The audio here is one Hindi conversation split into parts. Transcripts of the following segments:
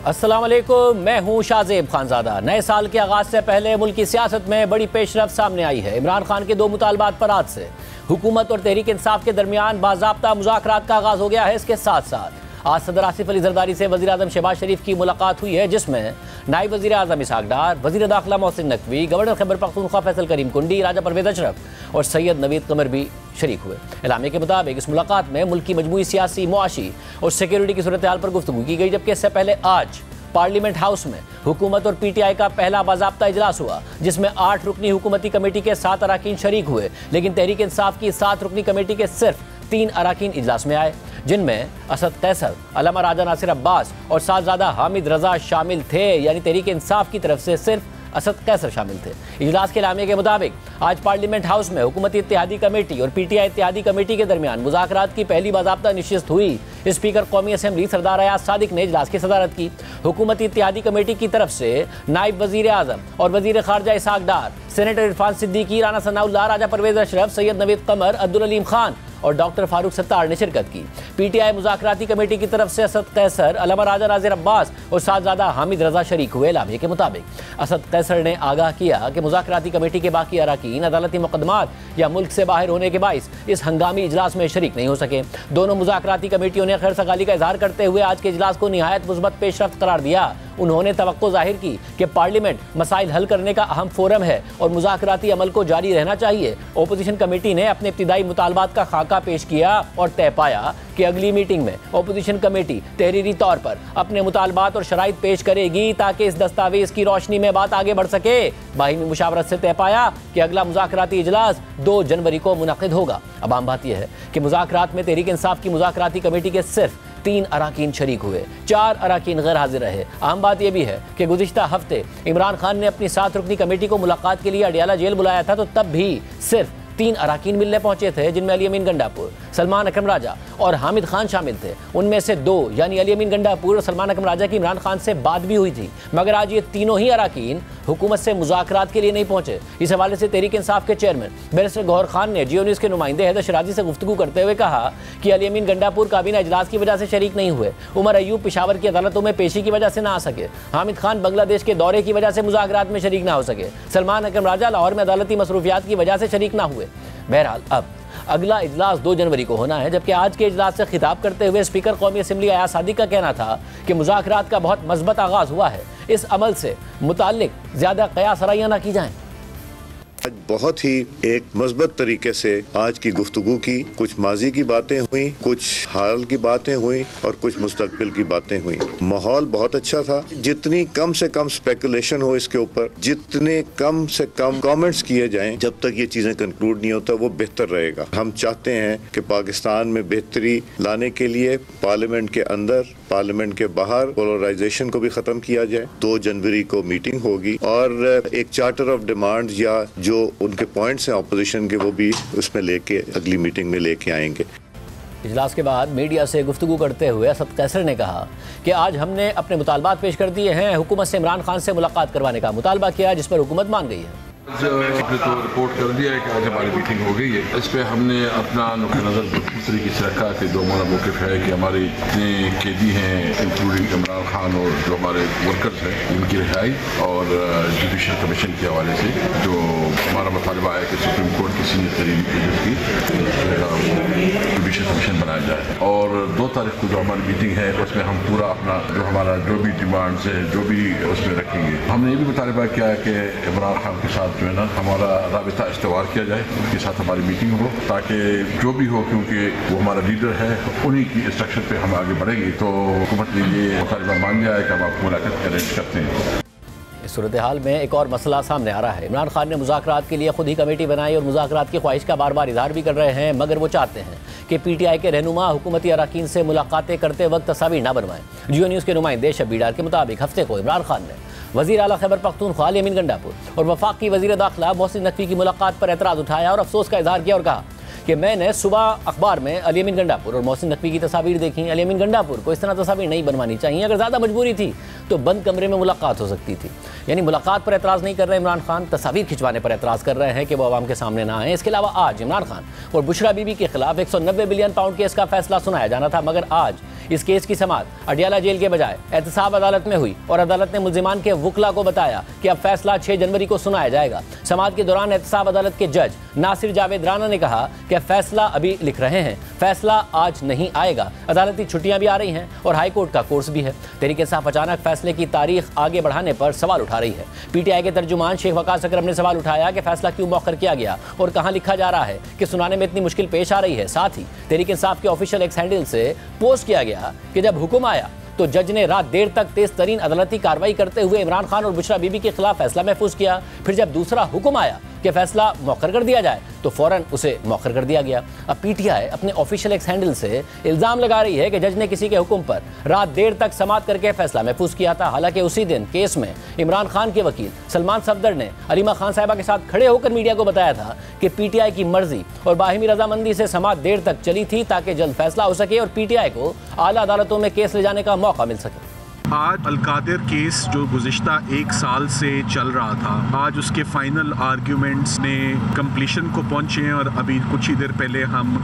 अस्सलाम वालेकुम, मैं हूं शाहजेब खानजादा। नए साल के आगाज से पहले मुल्क की सियासत में बड़ी पेशरफ्त सामने आई है। इमरान खान के दो मुतालबात पर आज से हुकूमत और तहरीक इंसाफ के दरमियान बाज़ाब्ता मुज़ाकरात का आगाज हो गया है। इसके साथ साथ आज सदर आसिफ अली जरदारी से वज़ीर आज़म शहबाज शरीफ की मुलाकात हुई है, जिसमें नायब वज़ीर आज़म इसहाक डार, वज़ीर दाखिला मोहसिन नकवी, गवर्नर खैबर पख्तूनख्वा फैसल करीम कुंडी, राजा परवेज़ अशरफ और सैयद नवीद कमर भी शरीक हुए। एलामे के मुताबिक इस मुलाकात में मुल्क की मजमूई सियासी, मुआशी और सिक्योरिटी की सूरत हाल पर गुफ्तगू की गई, जबकि इससे पहले आज पार्लियामेंट हाउस में हुकूमत और पीटीआई का पहला बाज़ाब्ता इजलास हुआ, जिसमें 8 रुकनी हुकूमती कमेटी के 7 अरकान शरीक हुए, लेकिन तहरीक इंसाफ की 7 रुकनी कमेटी के सिर्फ 3 अरकान इजलास में आए, जिनमें असद कैसर, अल्लामा राजा नासिर अब्बास और साहबजादा हामिद रजा शामिल थे। यानी तहरीक इंसाफ की तरफ से सिर्फ असद कैसर शामिल थे। इजलास के एलामिया के मुताबिक आज पार्लियामेंट हाउस में हुकूमती इत्तेहादी कमेटी और पीटीआई इत्तेहादी कमेटी के दरमियान मुज़ाकरात की पहली बाज़ाब्ता नशिस्त हुई। स्पीकर कौमी असम्बली सरदार अयाज सादिक ने इजलास की सदारत की। हुकूमती इत्तेहादी कमेटी की तरफ से नायब वज़ीर आज़म और वज़ीर ख़ारजा इसहाक डार, सेनेटर इरफान सिद्दीकी, राना सनाउल्लाह, राजा परवेज़ अशरफ, सैयद नवीद कमर, अब्दुल अलीम खान और डॉक्टर फारूक सत्तार ने शिरकत की। पीटीआई मुज़ाकराती कमेटी की तरफ से असद कैसर, अल्लामा राजा नासिर अब्बास और साहबजादा हामिद रजा शरीक हुए। एलामिया के मुताबिक असद कैसर ने आगाह किया कि मुज़ाकराती कमेटी के बाकी अरकान अदालती मुकदमात या मुल्क से बाहर होने के बाइस इस हंगामी इजलास में शरीक नहीं हो सके। दोनों मुज़ाकराती कमेटियों ने खैर सगाली का इजहार करते हुए आज के इजलास को निहायत मुस्बत पेशरफ्त करार दिया। उन्होंने तवक्को जाहिर की कि पार्लियामेंट मसाइल हल करने का अहम फोरम है और मुज़ाकराती अमल को जारी रहना चाहिए। ओपोजिशन कमेटी ने अपने इब्तिदाई मुतालबात का खाका पेश किया और तय पाया कि अगली मीटिंग में ओपोजिशन कमेटी तहरीरी तौर पर अपने मुतालबात और शराइत पेश करेगी ताकि इस दस्तावेज की रोशनी में बात आगे बढ़ सके। बाहिमी मुशावरत से तय पाया कि अगला मुज़ाकराती इजलास 2 जनवरी को मुनक़िद होगा। अब आम बात यह है कि मुज़ाकरात में तहरीक इंसाफ की मुज़ाकराती कमेटी के सिर्फ 3 अरकान शरीक हुए, 4 अरकान गैर हाजिर रहे। अहम बात यह भी है कि गुज़िश्ता हफ्ते इमरान खान ने अपनी 7 रुकनी कमेटी को मुलाकात के लिए अडियाला जेल बुलाया था, तो तब भी सिर्फ 3 अरकान मिलने पहुंचे थे, जिनमें अली अमीन गंडापुर, सलमान अकरम राजा और हामिद खान शामिल थे। उनमें से 2 यानी अली अमीन गंडापुर और सलमान अकरम राजा की इमरान खान से बात भी हुई थी, मगर आज ये तीनों ही अरकान हुकूमत से मुज़ाकरात के लिए नहीं पहुंचे। इस हवाले से तहरीक इंसाफ के चेयरमैन बैरिस्टर गौहर खान ने जियो न्यूज़ के नुमाइंदे हैदर शराजी से गुफ्तगू करते हुए कहा कि अली अमीन गंडापुर काबीना इजलास की वजह से शरीक नहीं हुए, उमर अयूब पेशावर की अदालतों में पेशी की वजह से ना आ सके, हामिद खान बांग्लादेश के दौरे की वजह से मुज़ाकरात में शरीक ना हो सके, सलमान अकरम राजा लाहौर में अदालती मसरूफियात की वजह से शरीक ना हुए। बहरहाल अब अगला इजलास 2 जनवरी को होना है, जबकि आज के इजलास से खिताब करते हुए स्पीकर कौमी असम्बली अयाज सादिक का कहना था कि मुज़ाकरात का बहुत मज़बूत आगाज़ हुआ है, इस अमल से मुताल्लिक ज़्यादा क़यास आराइयाँ ना की जाएँ। आज बहुत ही एक मज़बूत तरीके से आज की गुफ्तगू की, कुछ माजी की बातें हुई, कुछ हाल की बातें हुई और कुछ मुस्तकबिल की बातें हुई। माहौल बहुत अच्छा था। जितनी कम से कम स्पेकुलेशन हो इसके ऊपर, जितने कम से कम कमेंट्स किए जाएं, जब तक ये चीज़ें कंक्लूड नहीं होता, वो बेहतर रहेगा। हम चाहते हैं कि पाकिस्तान में बेहतरी लाने के लिए पार्लियामेंट के अंदर, पार्लियामेंट के बाहर पोलराइजेशन को भी ख़त्म किया जाए। 2 जनवरी को मीटिंग होगी और एक चार्टर ऑफ डिमांड या जो उनके पॉइंट्स हैं ऑपोजिशन के, वो भी उसमें लेके अगली मीटिंग में लेके आएंगे। इजलास के बाद मीडिया से गुफ्तगू करते हुए असद कैसर ने कहा कि आज हमने अपने मुतालबात पेश कर दिए हैं। हुकूमत से इमरान खान से मुलाकात करवाने का मुतालबा किया, जिस पर हुकूमत मान गई है। आपने तो रिपोर्ट कर दिया है कि आज हमारी मीटिंग हो गई है। इस पर हमने अपना नुक़्ता नज़र दूसरी तरीके से रखा कि जो हमारा मौक़िफ़ है कि हमारे जितने कैदी हैं, इंक्लूडिंग इमरान खान और जो हमारे वर्कर्स हैं, इनकी रिहाई और जुडिशल कमीशन के हवाले से जो हमारा मुतालबा है कि सुप्रीम कोर्ट की सीनियर तरीन की जुडिशल कमीशन बनाया जाए। और 2 तारीख को जो हमारी मीटिंग है उसमें हम पूरा अपना जो भी डिमांड्स है, जो भी उसमें रखेंगे। हमने ये भी मुतालबा किया है कि इमरान खान के साथ जो है ना हमारा राबिता इस्तेवार किया जाए, उनके साथ हमारी मीटिंग हो, ताकि जो भी हो, क्योंकि वो हमारा लीडर है, उन्हीं की इंस्ट्रक्शन पे हम आगे बढ़ेंगे। तो हुकूमत ने ये मुतालबा मान लिया है कि हम आपको मुलाकात अरेंज करते हैं। इस सूरत हाल में एक और मसला सामने आ रहा है। इमरान खान ने मुज़ाकरात के लिए खुद ही कमेटी बनाई और मुज़ाकरात की ख्वाहिश का बार बार इजहार भी कर रहे हैं, मगर वो चाहते हैं कि पीटीआई के रहनुमा हुकूमती अरकान से मुलाकातें करते वक्त तस्वीर ना बनवाएं। जियो न्यूज़ के नुमाइंदे शब्बीर डार के मुताबिक हफ्ते को इमरान खान ने वज़ीर आला खैबर पख्तूनख्वा अली अमीन गंडापुर और वफाकी वज़ीर दाखिला मोहसिन नकवी की मुलाकात पर एतराज़ उठाया और अफसोस का इजहार किया और कहा कि मैंने सुबह अखबार में अली अमीन गंडापुर और मोहसिन नकवी की तस्वीर देखी। अली अमीन गंडापुर को इस तरह तस्वीर नहीं बनवानी चाहिए। अगर ज़्यादा मजबूरी थी तो बंद कमरे में मुलाकात हो सकती थी। यानी मुलाकात पर एतराज़ नहीं कर रहे इमरान खान, तस्वीर खिंचवाने पर एतराज़ कर रहे हैं कि वो आवाम के सामने ना आए। इसके अलावा आज इमरान खान और बुशरा बीबी के खिलाफ 190 बिलियन पाउंड केस का फैसला सुनाया जाना था, मगर आज इस केस की समाअत अडियाला जेल के बजाय एहतसाब अदालत में हुई और अदालत ने मुल्जिमान के वकला को बताया कि अब फैसला 6 जनवरी को सुनाया जाएगा। समाअत के दौरान एहतसाब अदालत के जज नासिर जावेद राना ने कहा कि फैसला अभी लिख रहे हैं, फैसला आज नहीं आएगा। अदालती छुट्टियां भी आ रही हैं और हाईकोर्ट का कोर्स भी है। तहरीक इंसाफ अचानक फैसले की तारीख आगे बढ़ाने पर सवाल उठा रही है। पीटीआई के तर्जुमान शेख वकास अकरम ने सवाल उठाया कि फैसला क्यों मौखर किया गया और कहां लिखा जा रहा है कि सुनाने में इतनी मुश्किल पेश आ रही है। साथ ही तहरीक इंसाफ के ऑफिशियल एक्स हैंडल से पोस्ट किया गया कि जब हुक्म आया तो जज ने रात देर तक तेज तरीन अदालती कार्रवाई करते हुए इमरान खान और बुशरा बीबी के खिलाफ फैसला महफूज किया। फिर जब दूसरा हुक्म आया कि फैसला मौखर कर दिया जाए तो फौरन उसे मौखर कर दिया गया। अब पीटीआई अपने ऑफिशियल एक्स हैंडल से इल्जाम लगा रही है कि जज ने किसी के हुक्म पर रात देर तक समाअत करके फैसला महफूज किया था। हालांकि उसी दिन केस में इमरान खान के वकील सलमान सफदर ने अलीमा खान साहिबा के साथ खड़े होकर मीडिया को बताया था कि पीटीआई की मर्जी और बाहिमी रजामंदी से समाअत देर तक चली थी ताकि जल्द फैसला हो सके और पीटीआई को आला अदालतों में केस ले जाने का मौका मिल सके। आज अलकादिर केस जो गुज़िश्ता 1 साल से चल रहा था, आज उसके फाइनल आर्ग्यूमेंट्स ने कंप्लीशन को पहुंचे हैं और अभी कुछ ही देर पहले हम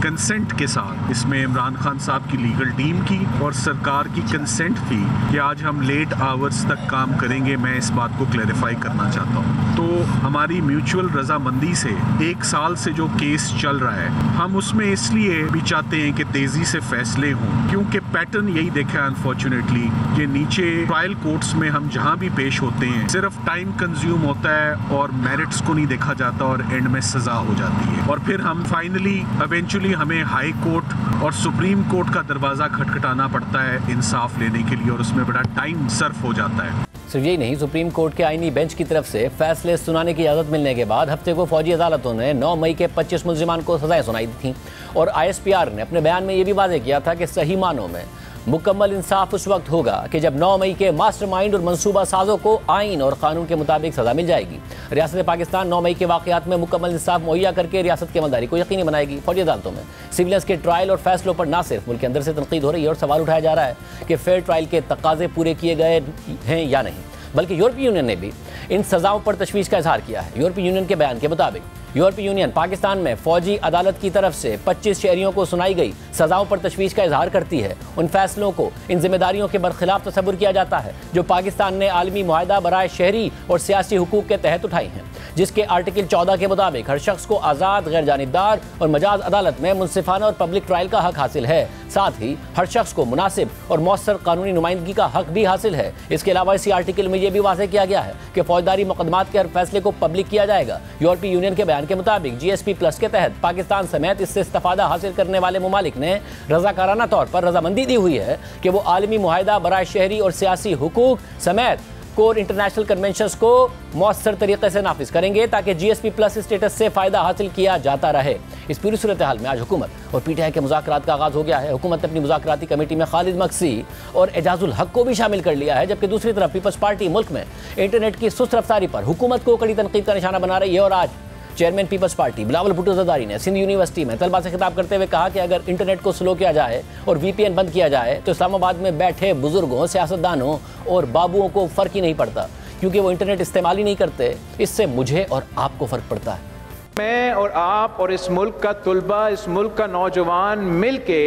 कंसेंट के साथ इसमें इमरान खान साहब की लीगल टीम की और सरकार की कंसेंट थी कि आज हम लेट आवर्स तक काम करेंगे। मैं इस बात को क्लैरिफाई करना चाहता हूँ। तो हमारी म्यूचुअल रजामंदी से 1 साल से जो केस चल रहा है, हम उसमें इसलिए भी चाहते हैं कि तेज़ी से फैसले हों, क्योंकि पैटर्न यही देखा है अनफॉर्चुनेटली कि नीचे ट्रायल कोर्ट्स में हम जहां भी पेश होते हैं सिर्फ टाइम कंज्यूम होता है और मेरिट्स को नहीं देखा जाता और एंड में सजा हो जाती है और फिर हम फाइनली इवेंचुअली हमें हाई कोर्ट और सुप्रीम कोर्ट का दरवाज़ा खटखटाना पड़ता है इंसाफ लेने के लिए और उसमें बड़ा टाइम सर्फ हो जाता है। सिर्फ यही नहीं, सुप्रीम कोर्ट के आईनी बेंच की तरफ से फैसले सुनाने की इजाज़त मिलने के बाद हफ्ते को फौजी अदालतों ने 9 मई के 25 मुल्जिमान को सजाएं सुनाई दी थी और ISPR ने अपने बयान में ये भी वाज़ेह किया था कि सही मानों में मुकम्मल इंसाफ उस वक्त होगा कि जब 9 मई के मास्टरमाइंड और मंसूबा साजों को आइन और कानून के मुताबिक सजा मिल जाएगी। रियासत पाकिस्तान 9 मई के वाक़यात में मुकम्मल इंसाफ मुहैया करके रियासत की अमलदारी को यकीनी बनाएगी। फौजी अदालतों में सिविलियंस के ट्रायल और फैसलों पर ना सिर्फ मुल्क के अंदर से तनकीद हो रही है और सवाल उठाया जा रहा है कि फेयर ट्रायल के तकाजे पूरे किए गए हैं या नहीं, बल्कि यूरोपीय यूनियन ने भी इन सजाओं पर तशवीश का इजहार किया है। यूरोपीय यूनियन के बयान के मुताबिक यूरोपीय यूनियन पाकिस्तान में फौजी अदालत की तरफ से 25 शहरियों को सुनाई गई सजाओं पर तशवीश का इजहार करती है। उन फैसलों को इन जिम्मेदारियों के बरखिलाफ तसव्वुर किया जाता है जो पाकिस्तान ने आलमी मुआहदा बराए शहरी और सियासी हुकूक के तहत उठाई हैं, जिसके आर्टिकल 14 के मुताबिक हर शख्स को आज़ाद, गैर जानिबदार और मजाज अदालत में मुनसिफाना और पब्लिक ट्रायल का हक हासिल है। साथ ही हर शख्स को मुनासिब और मौसर कानूनी नुमाइंदगी का हक भी हासिल है। इसके अलावा इसी आर्टिकल में यह भी वाज़ेह किया गया है कि फौजदारी मुकदमात के हर फैसले को पब्लिक किया जाएगा। यूरोपीय यूनियन के बयान के मुताबिक GSP+ के तहत पाकिस्तान समेत इससे इस्तेफादा हासिल करने वाले मुमालिक ने रजाकाराना तौर पर रजामंदी दी हुई है कि वो आलमी मुआहदा बराए शहरी और सियासी हुकूक समेत कोर इंटरनेशनल कन्वेंशंस को मौसर तरीके से नाफिज करेंगे ताकि GSP+ स्टेटस से फ़ायदा हासिल किया जाता रहे। इस पूरी सूरत हाल में आज हुकूमत और पीटीआई के मुज़ाकरात का आगाज़ हो गया है। हुकूमत ने अपनी मुज़ाकराती कमेटी में खालिद मक्सी और एजाजुल हक को भी शामिल कर लिया है, जबकि दूसरी तरफ पीपल्स पार्टी मुल्क में इंटरनेट की सुस्त रफ्तारी पर हुकूमत को कड़ी तनकीद का निशाना बना रही है। और आज चेयरमैन पीपल्स पार्टी बिलावल भुट्टो ज़रदारी ने सिंध यूनिवर्सिटी में तलबा से खिताब करते हुए कहा कि अगर इंटरनेट को स्लो किया जाए और VPN बंद किया जाए तो इस्लामाबाद में बैठे बुजुर्गों, सियासतदानों और बाबुओं को फ़र्क ही नहीं पड़ता, क्योंकि वो इंटरनेट इस्तेमाल ही नहीं करते। इससे मुझे और आपको फ़र्क पड़ता है। मैं और आप और इस मुल्क का तुलबा, इस मुल्क का नौजवान मिलके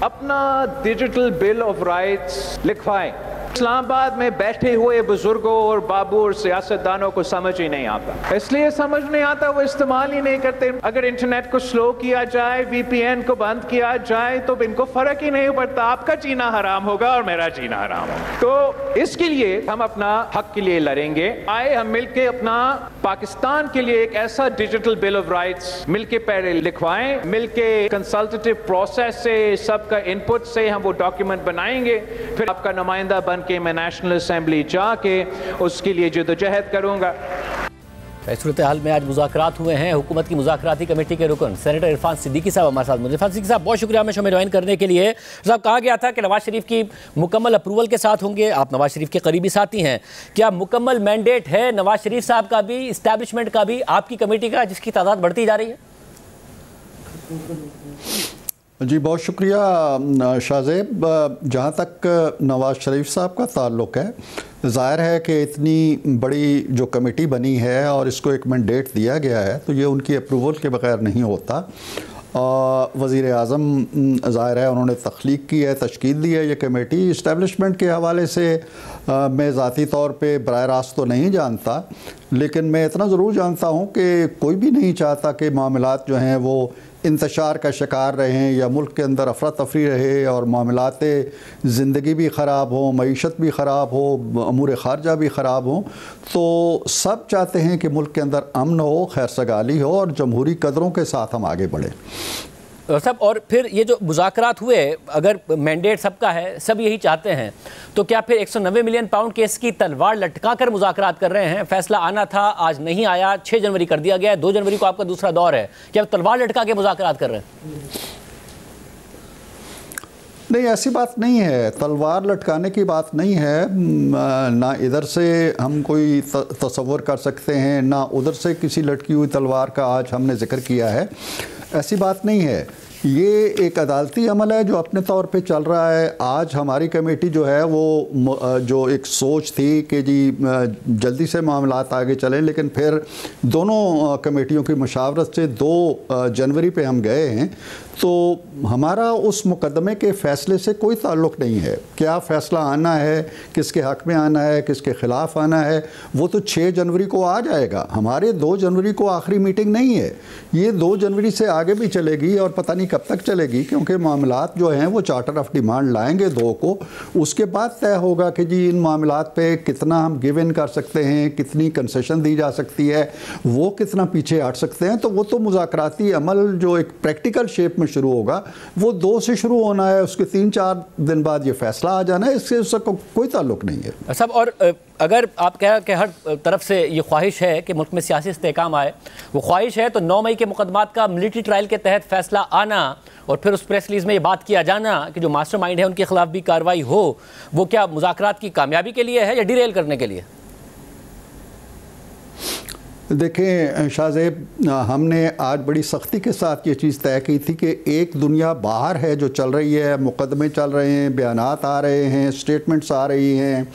अपना डिजिटल बिल ऑफ राइट्स लिखवाएं। इस्लामाबाद में बैठे हुए बुजुर्गों और बाबू और सियासतदानों को समझ ही नहीं आता, इसलिए समझ नहीं आता, वो इस्तेमाल ही नहीं करते। अगर इंटरनेट को स्लो किया जाए, VPN को बंद किया जाए तो इनको फर्क ही नहीं पड़ता, आपका जीना हराम होगा और मेरा जीना हराम होगा। तो इसके लिए हम अपना हक के लिए लड़ेंगे। आए हम मिलके अपना पाकिस्तान के लिए एक ऐसा डिजिटल बिल ऑफ राइट्स मिलके पहले लिखवाएं, मिलके कंसल्टेटिव प्रोसेस से, सबका इनपुट से हम वो डॉक्यूमेंट बनाएंगे। फिर आपका नुमाइंदा बन के मैं नेशनल असेंबली जाके उसके लिए जद्दोजहद करूंगा। इस सूरत हाल में आज मुज़ाकरात हुए हैं। हुकूमत की मुज़ाकराती कमेटी के रुकन सेनेटर इरफान सिद्दीकी साहब हमारे साथ मौजूद। इरफान सिद्दीकी साहब, बहुत शुक्रिया हमें शो में ज्वाइन करने के लिए। साहब, कहा गया था कि नवाज शरीफ की मुकम्मल अप्रूवल के साथ होंगे, आप नवाज शरीफ के करीबी साथी हैं, क्या मुकम्मल मैंडेट है नवाज शरीफ साहब का भी, इस्टेब्लिशमेंट का भी, आपकी कमेटी का, जिसकी तादाद बढ़ती जा रही है? जी बहुत शुक्रिया शाहजेब। जहाँ तक नवाज़ शरीफ साहब का ताल्लुक़ है, ज़ाहिर है कि इतनी बड़ी जो कमेटी बनी है और इसको एक मैंडेट दिया गया है तो ये उनकी अप्रूवल के बगैर नहीं होता। वज़ीर आज़म ज़ाहिर है उन्होंने तख्लीक की है, तश्कील दी है ये कमेटी। इस्टेब्लिशमेंट के हवाले से मैं ज़ाती तौर पे बराह रास्त तो नहीं जानता, लेकिन मैं इतना ज़रूर जानता हूँ कि कोई भी नहीं चाहता कि मामलात जो हैं वो इंतशार का शिकार रहें या मुल्क के अंदर अफरा तफरी रहे और मामलात ज़िंदगी भी ख़राब हो, मईशत भी ख़राब हो, अमूर ख़ारजा भी ख़राब हो। तो सब चाहते हैं कि मुल्क के अंदर अमन हो, खैर सगाली हो और जमहूरी कदरों के साथ हम आगे बढ़ें। सब और फिर ये जो मुज़ाकरात हुए, अगर मैंडेट सबका है, सब यही चाहते हैं, तो क्या फिर 190 मिलियन पाउंड केस की तलवार लटका कर मुज़ाकरात कर रहे हैं? फैसला आना था, आज नहीं आया, 6 जनवरी कर दिया गया है, 2 जनवरी को आपका दूसरा दौर है, क्या तलवार लटका के मुज़ाकरात कर रहे हैं? नहीं, ऐसी बात नहीं है, तलवार लटकाने की बात नहीं है। ना इधर से हम कोई तसव्वुर कर सकते हैं, ना उधर से किसी लटकी हुई तलवार का आज हमने जिक्र किया है, ऐसी बात नहीं है। ये एक अदालती अमल है जो अपने तौर पे चल रहा है। आज हमारी कमेटी जो है वो जो एक सोच थी कि जी जल्दी से मामलात आगे चलें, लेकिन फिर दोनों कमेटियों की मशावरत से 2 जनवरी पे हम गए हैं। तो हमारा उस मुकदमे के फ़ैसले से कोई ताल्लुक़ नहीं है। क्या फ़ैसला आना है, किसके हक़ में आना है, किसके ख़िलाफ़ आना है, वो तो 6 जनवरी को आ जाएगा। हमारे 2 जनवरी को आखिरी मीटिंग नहीं है, ये 2 जनवरी से आगे भी चलेगी और पता नहीं कब तक चलेगी, क्योंकि मामलात जो हैं वो चार्टर ऑफ डिमांड लाएंगे 2 को। उसके बाद तय होगा कि जी इन मामलात पे कितना हम गिव इन कर सकते हैं, कितनी कंसेशन दी जा सकती है, वो कितना पीछे हट सकते हैं। तो वो तो मुज़ाकराती अमल जो एक प्रैक्टिकल शेप में शुरू होगा वो 2 से शुरू होना है, उसके 3-4 दिन बाद ये फैसला आ जाना है, इससे उसका कोई ताल्लुक नहीं है। सब और अगर आप कह कि हर तरफ से ये ख्वाहिश है कि मुल्क में सियासी इस्तेहकाम आए, वो ख्वाहिश है, तो 9 मई के मुकदमात का मिलिट्री ट्रायल के तहत फैसला आना और फिर उस प्रेस रिलीज़ में ये बात किया जाना कि जो मास्टरमाइंड है उनके खिलाफ भी कार्रवाई हो, वो क्या मुज़ाकरात की कामयाबी के लिए है या डिरेल करने के लिए? देखें शाहज़ेब, हमने आज बड़ी सख्ती के साथ ये चीज़ तय की थी कि एक दुनिया बाहर है जो चल रही है, मुकदमे चल रहे हैं, बयानात आ रहे हैं, स्टेटमेंट्स आ रही हैं,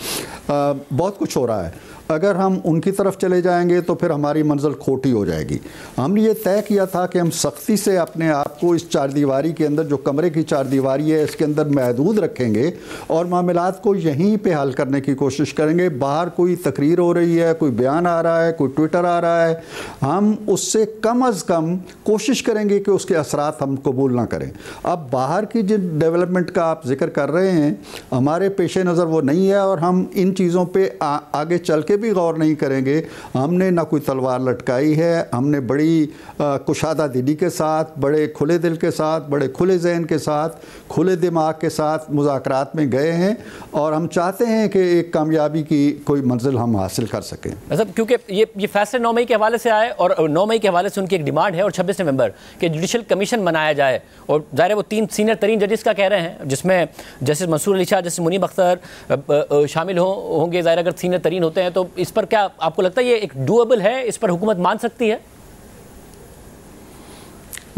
बहुत कुछ हो रहा है। अगर हम उनकी तरफ चले जाएंगे तो फिर हमारी मंजिल खोटी हो जाएगी। हमने ये तय किया था कि हम सख्ती से अपने आप को इस 4 दीवारी के अंदर, जो कमरे की 4 दीवारी है, इसके अंदर महदूद रखेंगे और मामलात को यहीं पे हल करने की कोशिश करेंगे। बाहर कोई तकरीर हो रही है, कोई बयान आ रहा है, कोई ट्विटर आ रहा है, हम उससे कम अज़ कम कोशिश करेंगे कि उसके असरात हम कबूल ना करें। अब बाहर की जिन डेवलपमेंट का आप जिक्र कर रहे हैं, हमारे पेश नज़र वो नहीं है और हम इन चीज़ों पर आगे चल के भी गौर नहीं करेंगे। हमने ना कोई तलवार लटकाई है, हमने बड़ी कुशादा दिली के साथ, बड़े खुले दिल के साथ, बड़े खुले जहन के साथ, खुले दिमाग के साथ मुज़ाकरात में गए हैं और हम चाहते हैं कि एक कामयाबी की कोई मंजिल हम हासिल कर सकें। मतलब क्योंकि ये फैसले 9 मई के हवाले से आए और 9 मई के हवाले से उनकी एक डिमांड है और 26 नवंबर के जुडिशल कमीशन बनाया जाए, और ज़ाहिर है वो 3 सीनियर तरीन जजेस का कह रहे हैं, जिसमें जस्टिस मंसूर अली शाह, जस्टिस मुनीब अख्तर शामिल होंगे। ज़ाहिर अगर सीनियर तरीन होते हैं तो इस पर क्या आपको लगता है ये एक डूएबल है, इस पर हुकूमत मान सकती है?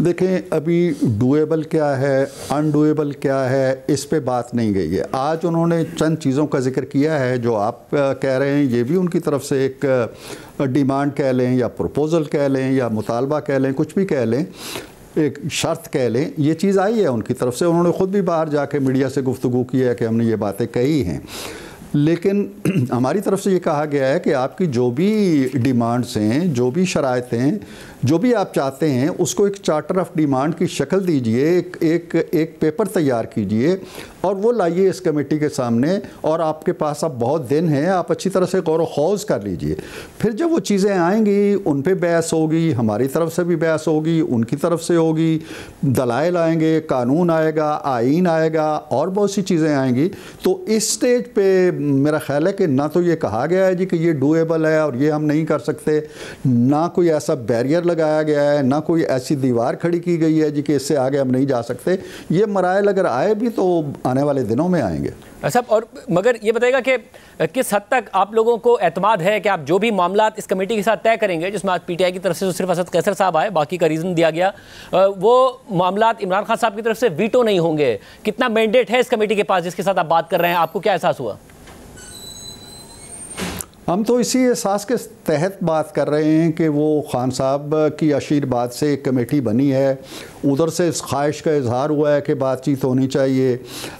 देखें, अभी डूएबल क्या है, अनडूएबल क्या है, इस पे बात नहीं गई है। आज उन्होंने चंद चीज़ों का जिक्र किया है जो आप कह रहे हैं, ये भी उनकी तरफ से एक डिमांड कह लें या प्रपोज़ल कह लें या मुतालबा कह लें, कुछ भी कह लें, एक शर्त कह लें, ये चीज़ आई है उनकी तरफ से। उन्होंने ख़ुद भी बाहर जाके मीडिया से गुफ्तगू की है कि हमने ये बातें कही हैं, लेकिन हमारी तरफ से ये कहा गया है कि आपकी जो भी डिमांड्स हैं, जो भी शराइत हैं, जो भी आप चाहते हैं, उसको एक चार्टर ऑफ डिमांड की शक्ल दीजिए, एक पेपर तैयार कीजिए और वो लाइए इस कमेटी के सामने। और आपके पास अब बहुत दिन हैं, आप अच्छी तरह से गौर व खौज कर लीजिए। फिर जब वो चीज़ें आएंगी, उन पे बहस होगी, हमारी तरफ से भी बहस होगी, उनकी तरफ से होगी, दलाइल आएंगे, कानून आएगा, आईन आएगा और बहुत सी चीज़ें आएंगी। तो इस स्टेज पे मेरा ख्याल है कि ना तो ये कहा गया है जी कि ये डूएबल है और ये हम नहीं कर सकते, ना कोई ऐसा बैरियर लगाया गया है, ना कोई ऐसी दीवार खड़ी की गई है जी कि इससे आगे हम नहीं जा सकते। ये मराइल अगर आए भी तो आने वाले दिनों में आएंगे। सब और मगर ये बताएगा कि किस हद तक आप लोगों को एतमाद है कि आप जो भी मामलात इस कमेटी के साथ तय करेंगे, जिसमें आज पीटीआई की तरफ से तो सिर्फ असद कैसर साहब आए, बाकी का रीज़न दिया गया, वो मामलात इमरान खान साहब की तरफ से वीटो नहीं होंगे। कितना मैंडेट है इस कमेटी के पास जिसके साथ आप बात कर रहे हैं, आपको क्या एहसास हुआ? हम तो इसी एहसास के तहत बात कर रहे हैं कि वो खान साहब की आशीर्वाद से एक कमेटी बनी है, उधर से इस ख्वाहिश का इजहार हुआ है कि बातचीत होनी चाहिए।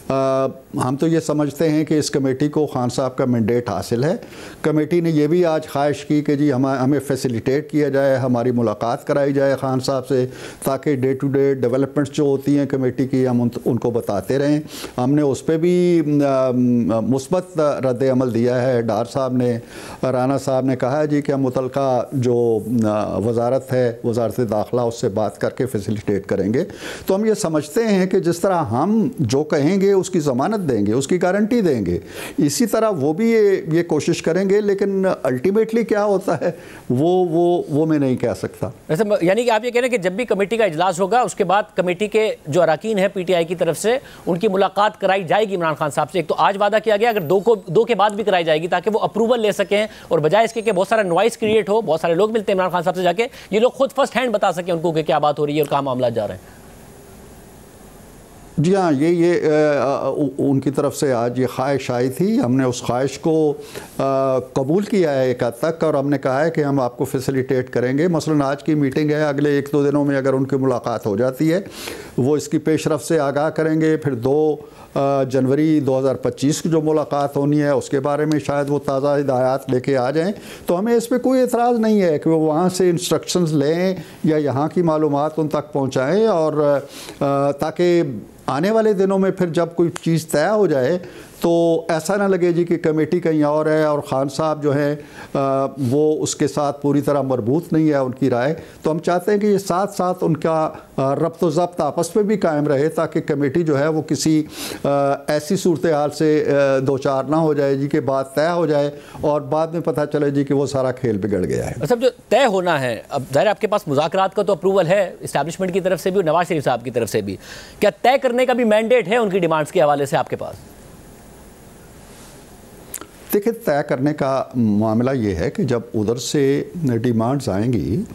हम तो ये समझते हैं कि इस कमेटी को खान साहब का मैंडेट हासिल है। कमेटी ने ये भी आज ख्वाहिश की कि जी हमें फैसिलिटेट किया जाए, हमारी मुलाकात कराई जाए खान साहब से, ताकि डे टू डे डेवलपमेंट्स जो होती हैं कमेटी की हम उनको बताते रहें। हमने उस पर भी मुस्बत रद्द अमल दिया है। डार साहब ने, राना साहब ने कहा है जी कि हम मुतलका जो वजारत है, वजारत दाखिला, उससे बात करके फैसिलिटेट करेंगे। तो हम ये समझते हैं कि जिस तरह हम जो कहेंगे उसकी ज़मानत देंगे, उसकी गारंटी देंगे, इसी तरह वो भी ये कोशिश करेंगे। लेकिन अल्टीमेटली क्या होता है वो मैं नहीं कह सकता। वैसे यानी कि आप ये कह रहे हैं कि जब भी कमेटी का इजलास होगा उसके बाद कमेटी के जो अरकान हैं पीटीआई की तरफ से, उनकी मुलाकात कराई जाएगी इमरान खान साहब से। एक तो आज वादा किया गया, अगर दो के बाद भी कराई जाएगी ताकि वो अप्रूवल ले सकें, और बजाय इसके कि बहुत सारा नॉइस क्रिएट हो, बहुत सारे लोग मिलते हैं इमरान खान साहब से जाके, ये लोग खुद फर्स्ट हैंड बता सकें उनको कि क्या बात हो रही है और कहाँ मामला जा रहे हैं। जी हाँ, ये उनकी तरफ से आज ये ख्वाहिश आई थी। हमने उस ख्वाहिश को कबूल किया है एक हद तक, और हमने कहा है कि हम आपको फैसिलिटेट करेंगे। मसलन आज की मीटिंग है, अगले 1-2 दिनों में अगर उनकी मुलाकात हो जाती है, वो इसकी पेशरफ से आगाह करेंगे। फिर 2 जनवरी 2025 की जो मुलाकात होनी है उसके बारे में शायद वो ताज़ा हिदायत लेके आ जाएं। तो हमें इस पर कोई एतराज़ नहीं है कि वो वहाँ से इंस्ट्रक्शंस लें या यहाँ की मालूमात उन तक पहुँचाएँ, और ताकि आने वाले दिनों में फिर जब कोई चीज़ तय हो जाए तो ऐसा ना लगे जी कि कमेटी कहीं और है और ख़ान साहब जो है वो उसके साथ पूरी तरह मरबूत नहीं है उनकी राय। तो हम चाहते हैं कि ये साथ साथ उनका रब्त व ज़ब्त आपस में भी कायम रहे, ताकि कमेटी जो है वो किसी ऐसी सूरत हाल से दो चार ना हो जाए जी कि बात तय हो जाए और बाद में पता चले जी कि वो सारा खेल बिगड़ गया है। सब जो तय होना है, अब ज़ाहिर आपके पास मुज़ाकरात का तो अप्रूवल है इस्टेब्लिशमेंट की तरफ से भी और नवाज शरीफ साहब की तरफ से भी, क्या तय करने का भी मैंडेट है उनकी डिमांड्स के हवाले से आपके पास? देखिए, तय करने का मामला ये है कि जब उधर से डिमांड्स आएंगी,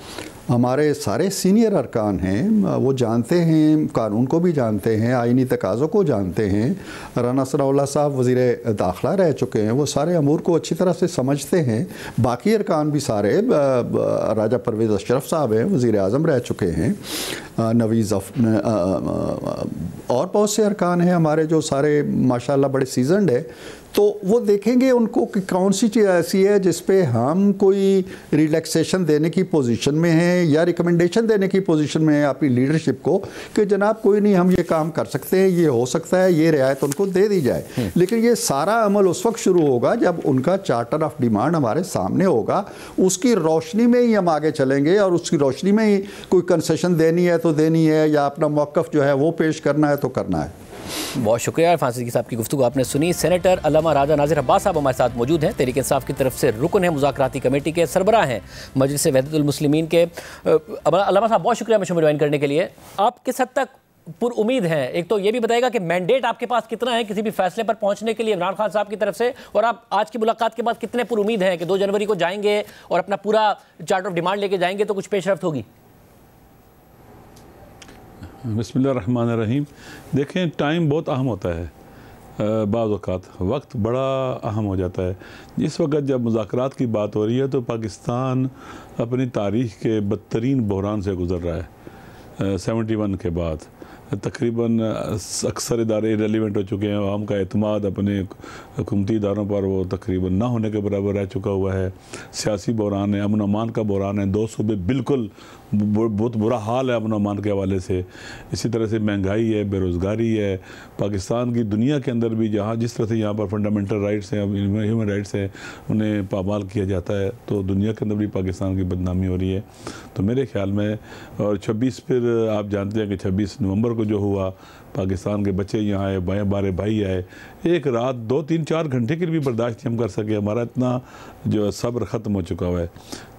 हमारे सारे सीनियर अरकान हैं, वो जानते हैं, कानून को भी जानते हैं, आइनी तकाज़ों को जानते हैं। राना सनाउल्लाह साहब वज़ीर दाखिला रह चुके हैं, वो सारे अमूर को अच्छी तरह से समझते हैं। बाकी अरकान भी सारे, राजा परवेज़ अशरफ साहब हैं, वज़ीर आज़म रह चुके हैं, नवीज़ और बहुत से अरकान हैं हमारे जो सारे माशाल्लाह बड़े सीजनड है। तो वो देखेंगे उनको कि कौन सी चीज़ ऐसी है जिस पे हम कोई रिलैक्सेशन देने की पोजीशन में हैं या रिकमेंडेशन देने की पोजीशन में हैं अपनी लीडरशिप को कि जनाब कोई नहीं, हम ये काम कर सकते हैं, ये हो सकता है, ये रियायत उनको दे दी जाए। लेकिन ये सारा अमल उस वक्त शुरू होगा जब उनका चार्टर ऑफ डिमांड हमारे सामने होगा। उसकी रोशनी में ही हम आगे चलेंगे और उसकी रोशनी में ही कोई कंसेशन देनी है तो देनी है, या अपना मौक़िफ़ जो है वो पेश करना है तो करना है। बहुत शुक्रिया इरफान सिद्दीकी साहब की गुफ्तगू आपने सुनी। सेनेटर अल्लामा राजा नाज़िर अब्बास साहब हमारे साथ मौजूद हैं, तहरीक इंसाफ की तरफ से रुकन है, मुज़ाकराती कमेटी के सरबराह हैं, मजलिस वहदतुल मुस्लिमीन के। अल्लामा साहब बहुत शुक्रिया मुझे ज्वाइन करने के लिए। आप किस हद तक पुरउम्मीद हैं? एक तो ये भी बताएगा कि मैंडेट आपके पास कितना है किसी भी फैसले पर पहुंचने के लिए इमरान खान साहब की तरफ से, और आप आज की मुलाकात के बाद कितने पुरउम्मीद हैं कि 2 जनवरी को जाएंगे और अपना पूरा चार्टर ऑफ डिमांड लेके जाएंगे तो कुछ पेशरफ्त होगी? बिस्मिल्लाहिर्रहमानिर्रहीम। देखें, टाइम बहुत अहम होता है, बाज़ औक़ात वक्त बड़ा अहम हो जाता है। जिस वक्त जब मुज़ाकरात की बात हो रही है तो पाकिस्तान अपनी तारीख़ के बदतरीन बहरान से गुज़र रहा है। 71 के बाद तकरीबन अक्सर इदारे इरेलीवेंट हो चुके हैं, आवाम का एतमाद अपने हुकूमती इदारों पर वो तकरीबन ना होने के बराबर रह चुका हुआ है। सियासी बहरान है, अमन अमान का बहरान है, 2 सूबे बिल्कुल बहुत बुरा हाल है अमन अमान के हवाले से। इसी तरह से महंगाई है, बेरोज़गारी है। पाकिस्तान की दुनिया के अंदर भी जहाँ जिस तरह से यहाँ पर फंडामेंटल राइट्स हैं, ह्यूमन राइट्स हैं, उन्हें पामाल किया जाता है, तो दुनिया के अंदर भी पाकिस्तान की बदनामी हो रही है। तो मेरे ख्याल में, और 26 फिर आप जानते हैं कि 26 नवंबर को जो हुआ, पाकिस्तान के बच्चे यहाँ आए, बारे भाई आए, एक रात 2-3-4 घंटे के लिए भी बर्दाश्त हम कर सके, हमारा इतना जो सब्र ख़त्म हो चुका हुआ है।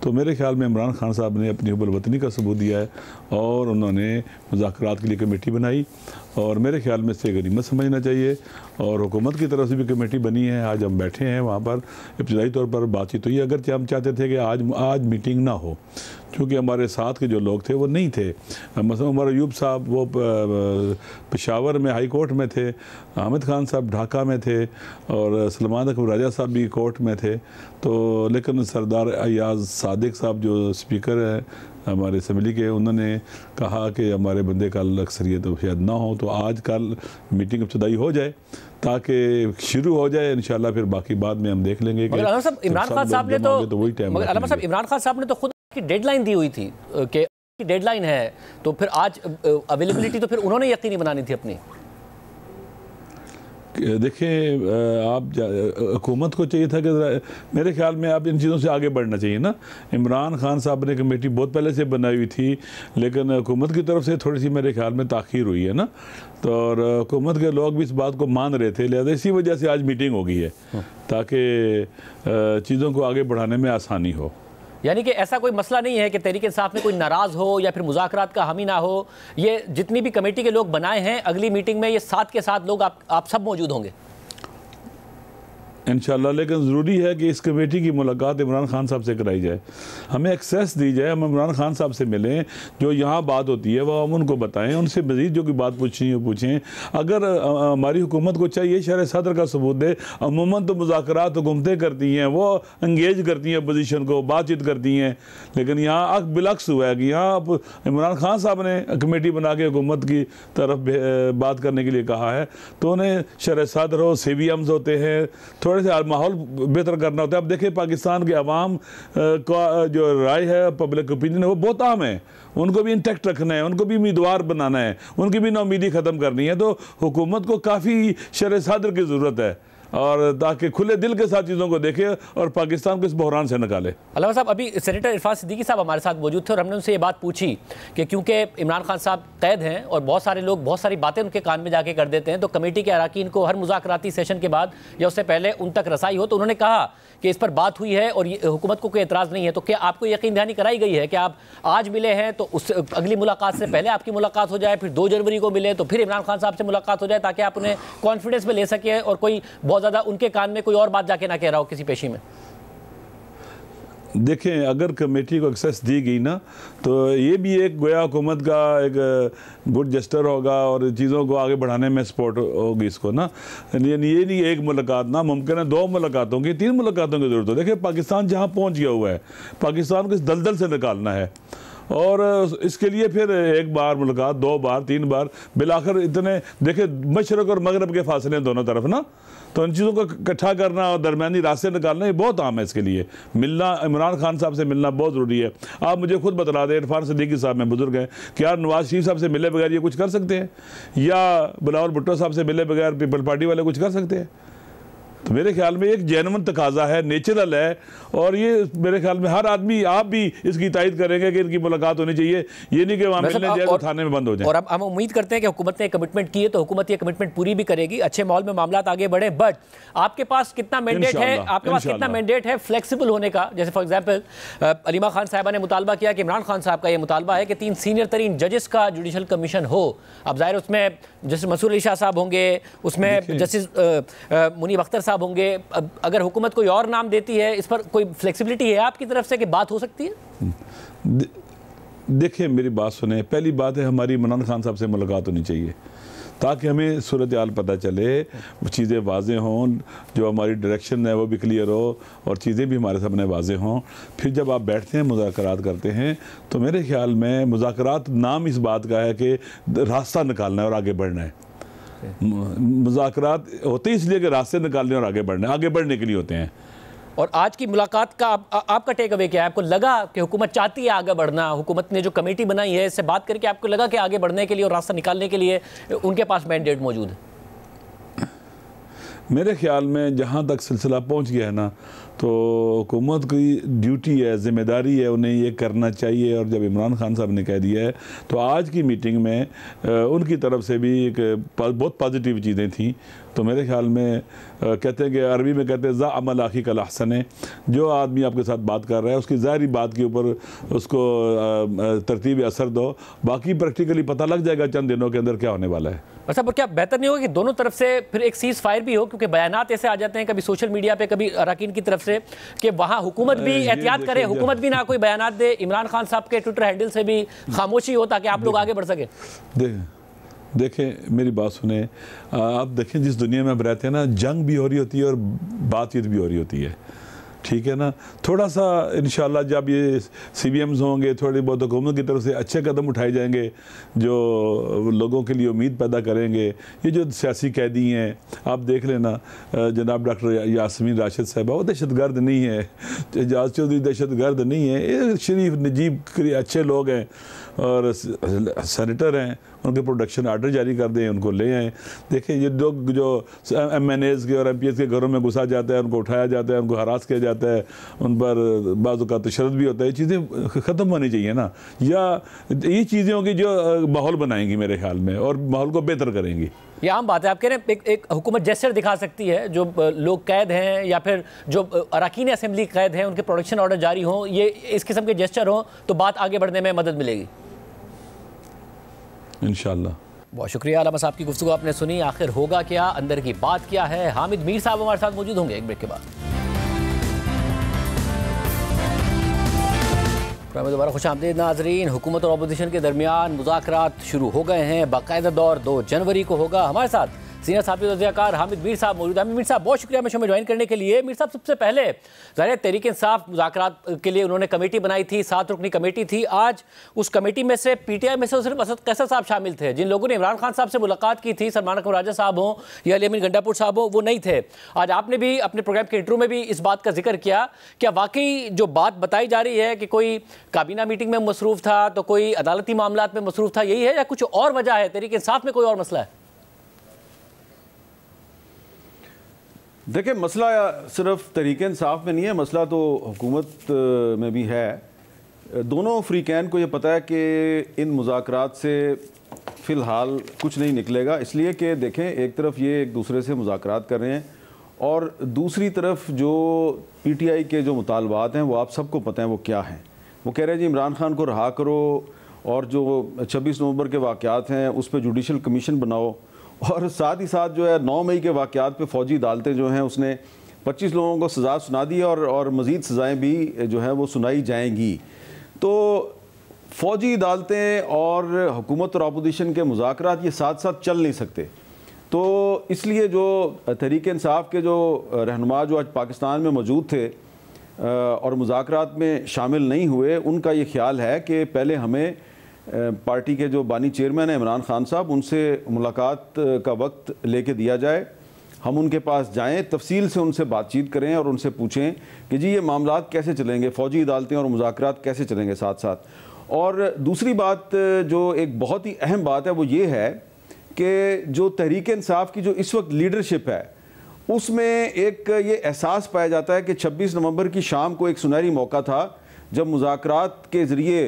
तो मेरे ख्याल में इमरान खान साहब ने अपनी हुब्बुल वतनी का सबूत दिया है और उन्होंने मुज़ाकरात के लिए कमेटी बनाई, और मेरे ख्याल में इससे गनीमत समझना चाहिए। और हुकूमत की तरफ से भी कमेटी बनी है, आज हम बैठे हैं वहाँ पर, इब्तदाई तौर पर बातचीत हुई। अगर हम चाहते थे कि आज मीटिंग ना हो, क्योंकि हमारे साथ के जो लोग थे वो नहीं थे। मसलन उमर अयूब साहब वो पेशावर में हाई कोर्ट में थे, हामिद खान साहब ढाका में थे और सलमान अकबर राजा साहब भी कोर्ट में थे। तो लेकिन सरदार अयाज सादिक साहब जो स्पीकर हैं हमारे असम्बली के, उन्होंने कहा कि हमारे बंदे कल अक्सरियत शायद ना हो, तो आज कल मीटिंग इब्तदाई हो जाए ताकि शुरू हो जाए इंशाल्लाह, फिर बाकी बाद में हम देख लेंगे। इमरान खान साहब ने तो इमरान खान साहब ने तो खुद की डेडलाइन दी हुई थी कि डेडलाइन है, तो फिर आज अवेलेबिलिटी तो फिर उन्होंने यकीनी बनानी थी अपनी। देखिए आप हुकूमत को चाहिए था कि मेरे ख्याल में आप इन चीज़ों से आगे बढ़ना चाहिए ना। इमरान खान साहब ने कमेटी बहुत पहले से बनाई हुई थी, लेकिन हुकूमत की तरफ से थोड़ी सी मेरे ख्याल में ताख़ीर हुई है ना, तो और हुकूमत के लोग भी इस बात को मान रहे थे, लिहाजा इसी वजह से आज मीटिंग हो गई है ताकि चीज़ों को आगे बढ़ाने में आसानी हो। यानी कि ऐसा कोई मसला नहीं है कि तहरीक इंसाफ में कोई नाराज़ हो या फिर मुज़ाकरात का हामी ना हो, ये जितनी भी कमेटी के लोग बनाए हैं अगली मीटिंग में ये साथ के साथ लोग आप सब मौजूद होंगे इंशाल्लाह। लेकिन ज़रूरी है कि इस कमेटी की मुलाकात इमरान खान साहब से कराई जाए, हमें एक्सेस दी जाए, हम इमरान खान साहब से मिलें, जो यहाँ बात होती है वह हम उनको बताएं, उनसे मज़ीद जो की बात पूछनी है पूछें। अगर हमारी हुकूमत को चाहिए शरह सदर का सबूत दे, अमूमन तो मुज़ाकरात हुकूमतें करती हैं, वो इंगेज करती हैं अपोजिशन को, बातचीत करती हैं, लेकिन यहाँ बिलक्स हुआ है कि यहाँ इमरान खान साहब ने कमेटी बना के हुकूमत की तरफ बात करने के लिए कहा है, तो उन्हें शरह सदर हो, CVMs होते हैं, थोड़े से माहौल बेहतर करना होता है। अब देखिए पाकिस्तान के अवाम का जो राय है, पब्लिक ओपिनियन है, वो बहुत आम है, उनको भी इंटैक्ट रखना है, उनको भी उम्मीदवार बनाना है, उनकी भी नाउमीदी ख़त्म करनी है, तो हुकूमत को काफ़ी शरह सदर की ज़रूरत है, और ताकि खुले दिल के साथ चीज़ों को देखे और पाकिस्तान को इस बहरान से निकाले। अल्लामा साहब, अभी सेनेटर इरफान सिद्दीकी साहब हमारे साथ मौजूद थे और हमने उनसे ये बात पूछी कि क्योंकि इमरान खान साहब कैद हैं और बहुत सारे लोग बहुत सारी बातें उनके कान में जाके कर देते हैं, तो कमेटी के अरकान को हर मुज़ाकराती सेशन के बाद या उससे पहले उन तक रसाई हो, तो उन्होंने कहा कि इस पर बात हुई है और ये हुकूमत को कोई एतराज़ नहीं है। तो क्या आपको यकीन दहानी कराई गई है कि आप आज मिले हैं तो उस अगली मुलाकात से पहले आपकी मुलाकात हो जाए, फिर 2 जनवरी को मिले तो फिर इमरान खान साहब से मुलाकात हो जाए, ताकि आप उन्हें कॉन्फिडेंस में ले सकें और कोई बहुत ज़्यादा उनके कान में कोई और बात जाके ना कह रहा हो किसी पेशी में? देखें, अगर कमेटी को एक्सेस दी गई ना, तो ये भी एक गोया हुकूमत का एक गुड जेस्टर होगा और चीज़ों को आगे बढ़ाने में सपोर्ट होगी इसको ना। ये नहीं एक मुलाकात ना, मुमकिन है 2 मुलाकातों की, 3 मुलाकातों की ज़रूरत हो। देखिए पाकिस्तान जहाँ पहुँच गया हुआ है, पाकिस्तान को इस दलदल से निकालना है, और इसके लिए फिर 1 बार मुलाकात, 2 बार, 3 बार, बिलाखिर इतने देखिए मशरक़ और मगरब के फासले दोनों तरफ ना, तो इन चीज़ों को इकट्ठा करना और दरमियानी रास्ते निकालना ये बहुत आम है। इसके लिए मिलना, इमरान खान साहब से मिलना बहुत ज़रूरी है। आप मुझे खुद बतला दें, इरफान सिद्दीकी साहब में बुजुर्ग हैं, क्या नवाज शरीफ साहब से मिले बगैर ये कुछ कर सकते हैं, या बिलावल भुट्टो साहब से मिले बगैर पीपल पार्टी वाले कुछ कर सकते हैं? तो मेरे ख्याल में एक जेन्युइन तकाजा है, नेचुरल है, और ये मेरे ख्याल में हर आदमी, आप भी इसकी तायद करेंगे कि इनकी मुलाकात होनी चाहिए, ये नहीं कि वहाँ मिलने जाए तो थाने में बंद हो जाए। और अब हम उम्मीद करते हैं कि हुकूमत ने कमिटमेंट की है तो हुकूमत ये कमिटमेंट पूरी भी करेगी, अच्छे माहौल में मामला आगे बढ़े। बट आपके पास कितना मैंडेट है, आपके पास कितना मैंडेट है फ्लेक्सिबल होने का? जैसे फॉर एग्जाम्पल अलीमा खान साहिबा ने मुतालबा किया कि इमरान खान साहब का ये मुतालबा है कि 3 सीनियर तरीन जजेस का जुडिशल कमीशन हो। अब जाहिर उसमें जस्टिस मसूर अली शाह साहब होंगे, उसमें जस्टिस मुनीब अख्तर साहब होंगे। अगर हुकूमत कोई और नाम देती है, इस पर कोई फ्लेक्सिबिलिटी है आपकी तरफ से कि बात हो सकती है? देखिए मेरी बात सुने, पहली बात है हमारी इमरान खान साहब से मुलाकात होनी चाहिए ताकि हमें सूरत हाल पता चले, चीज़ें वाज़े हों, जो हमारी डायरेक्शन है वो भी क्लियर हो और चीज़ें भी हमारे सामने वाज़े हों। फिर जब आप बैठते हैं मुज़ाकरात करते हैं, तो मेरे ख्याल में मुज़ाकरात नाम इस बात का है कि रास्ता निकालना है और आगे बढ़ना है। मुज़ाकरात होते इसलिए कि रास्ते निकालने और आगे बढ़ने के लिए होते हैं। और आज की मुलाकात का आपका टेक अवे क्या है? आपको लगा कि हुकूमत चाहती है आगे बढ़ना, हुकूमत ने जो कमेटी बनाई है इससे बात करके आपको लगा कि आगे बढ़ने के लिए और रास्ता निकालने के लिए उनके पास मैंडेट मौजूद है? मेरे ख्याल में जहाँ तक सिलसिला पहुँच गया है ना, तो हुकूमत की ड्यूटी है, ज़िम्मेदारी है, उन्हें ये करना चाहिए। और जब इमरान खान साहब ने कह दिया है, तो आज की मीटिंग में उनकी तरफ से भी एक बहुत पॉजिटिव चीज़ें थी। तो मेरे ख्याल में कहते हैं कि अरबी में कहते हैं ज़ा अमल आखी कल अहसन है, जो आदमी आपके साथ बात कर रहा है उसकी ज़ाहिरी बात के ऊपर उसको तरतीब असर दो, बाकी प्रैक्टिकली पता लग जाएगा चंद दिनों के अंदर क्या होने वाला है। अच्छा, पर क्या बेहतर नहीं होगा कि दोनों तरफ से फिर एक सीज़ फायर भी हो? क्योंकि बयानात ऐसे आ जाते हैं कभी सोशल मीडिया पे, कभी अरकान की तरफ से, कि वहाँ हुकूमत भी एहतियात करे, हुकूमत भी ना कोई बयानात दे, इमरान खान साहब के ट्विटर हैंडल से भी खामोशी हो ताकि आप लोग आगे बढ़ सके। देखें मेरी बात सुने, आप देखें जिस दुनिया में आप रहते हैं ना, जंग भी हो रही होती है और बातचीत भी हो रही होती है, ठीक है ना। थोड़ा सा इंशाल्लाह जब ये CBMs होंगे, थोड़ी बहुत हुकूमत की तरफ से अच्छे कदम उठाए जाएंगे जो लोगों के लिए उम्मीद पैदा करेंगे। ये जो सियासी कैदी हैं, आप देख लेना, जनाब डॉक्टर यास्मीन राशिद साहबा, वो दहशतगर्द नहीं है, एजाज चौधरी दहशतगर्द नहीं है, ये शरीफ नजीब अच्छे लोग हैं और सेनेटर हैं, उनके प्रोडक्शन आर्डर जारी कर दें, उनको ले आएँ। देखें ये लोग जो MNAs के और MPs के घरों में घुसा जाता है, उनको उठाया जाता है, उनको हरास किया जाता है, उन पर बाज़ औक़ात तशद्दुद भी होता है, ये चीज़ें ख़त्म होनी चाहिए ना। या ये चीज़ें होंगी जो माहौल बनाएंगी मेरे ख्याल में और माहौल को बेहतर करेंगी। ये आम बात है। आप कह रहे हैं एक हुकूमत जेस्चर दिखा सकती है, जो लोग कैद हैं या फिर जो अरकान असेंबली कैद हैं उनके प्रोडक्शन ऑर्डर जारी हों, ये इस किस्म के जेस्चर हों तो बात आगे बढ़ने में मदद मिलेगी इंशाअल्लाह। बहुत शुक्रिया आलम साहब की गुफ्तगू आपने सुनी। आखिर होगा क्या, अंदर की बात क्या है? हामिद मीर साहब हमारे साथ मौजूद होंगे एक ब्रेक के बाद। दोबारा खुशामदीद नाजरीन। हुकूमत और अपोजिशन के दरमियान मुज़ाकरात शुरू हो गए हैं, बाकायदा दौर 2 जनवरी को होगा। हमारे साथ सीनियर साहब वज़ीर हामिद मीर साहब मौजूद हैं। मीर साहब बहुत शुक्रिया हमें शो में ज्वाइन करने के लिए। मीर साहब सबसे पहले ज़ाहिर तहरीक इंसाफ मुज़ाकरात के लिए उन्होंने कमेटी बनाई थी, 7 रुकनी कमेटी थी। आज उस कमेटी में से PTI में से सिर्फ असद कैसर साहब शामिल थे। जिन लोगों ने इमरान खान साहब से मुलाकात की थी, सलमान अकबर राजा साहब हों या अली अमीन गंडापुर साहब हों, वो नहीं थे। आज आपने भी अपने प्रोग्राम के इंट्रो में भी इस बात का जिक्र किया। क्या वाकई जो बात बताई जा रही है कि कोई काबीना मीटिंग में मसरूफ़ था, तो कोई अदालती मामलात में मसरूफ़ था, यही है या कुछ और वजह है? तहरीक इंसाफ में कोई और मसला है? देखिए, मसला सिर्फ तहरीक इंसाफ में नहीं है, मसला तो हुकूमत में भी है। दोनों फ्रीकैन को ये पता है कि इन मुज़ाकरात से फ़िलहाल कुछ नहीं निकलेगा, इसलिए कि देखें एक तरफ ये एक दूसरे से मुज़ाकरात कर रहे हैं और दूसरी तरफ जो PTI के जो मुतालबात हैं वो आप सबको पता है वो क्या हैं। वो कह रहे हैं जी इमरान खान को रहा करो और जो 26 नवंबर के वाक़यात हैं उस पर जुडिशल कमीशन बनाओ, और साथ ही साथ जो है 9 मई के वाक़यात पे फ़ौजी अदालतें जो हैं उसने 25 लोगों को सज़ा सुना दी और मज़ीद सज़ाएँ भी जो है वो सुनाई जाएंगी। तो फ़ौजी अदालतें और हुकूमत और अपोजिशन के मुज़ाकरात ये साथ साथ चल नहीं सकते। तो इसलिए जो तहरीक इंसाफ के जो रहनुमा जो आज पाकिस्तान में मौजूद थे और मुज़ाकरात में शामिल नहीं हुए, उनका ये ख्याल है कि पहले हमें पार्टी के जो बानी चेयरमैन हैं इमरान खान साहब, उनसे मुलाकात का वक्त लेके दिया जाए, हम उनके पास जाएं, तफसील से उनसे बातचीत करें और उनसे पूछें कि जी ये मामलात कैसे चलेंगे, फ़ौजी अदालतें और मुज़ाकरात कैसे चलेंगे साथ साथ। और दूसरी बात जो एक बहुत ही अहम बात है वो ये है कि जो तहरीक इंसाफ की जो इस वक्त लीडरशिप है उसमें एक ये एहसास पाया जाता है कि 26 नवंबर की शाम को एक सुनहरी मौका था जब मुज़ाकरात के ज़रिए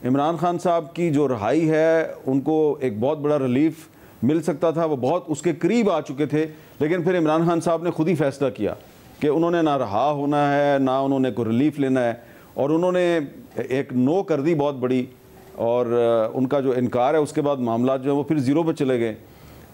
इमरान खान साहब की जो रहाई है उनको एक बहुत बड़ा रिलीफ मिल सकता था। वो बहुत उसके करीब आ चुके थे, लेकिन फिर इमरान खान साहब ने खुद ही फैसला किया कि उन्होंने ना रहा होना है ना उन्होंने कोई रिलीफ लेना है, और उन्होंने एक नो कर दी बहुत बड़ी, और उनका जो इनकार है उसके बाद मामला जो है वो फिर ज़ीरो पर चले गए।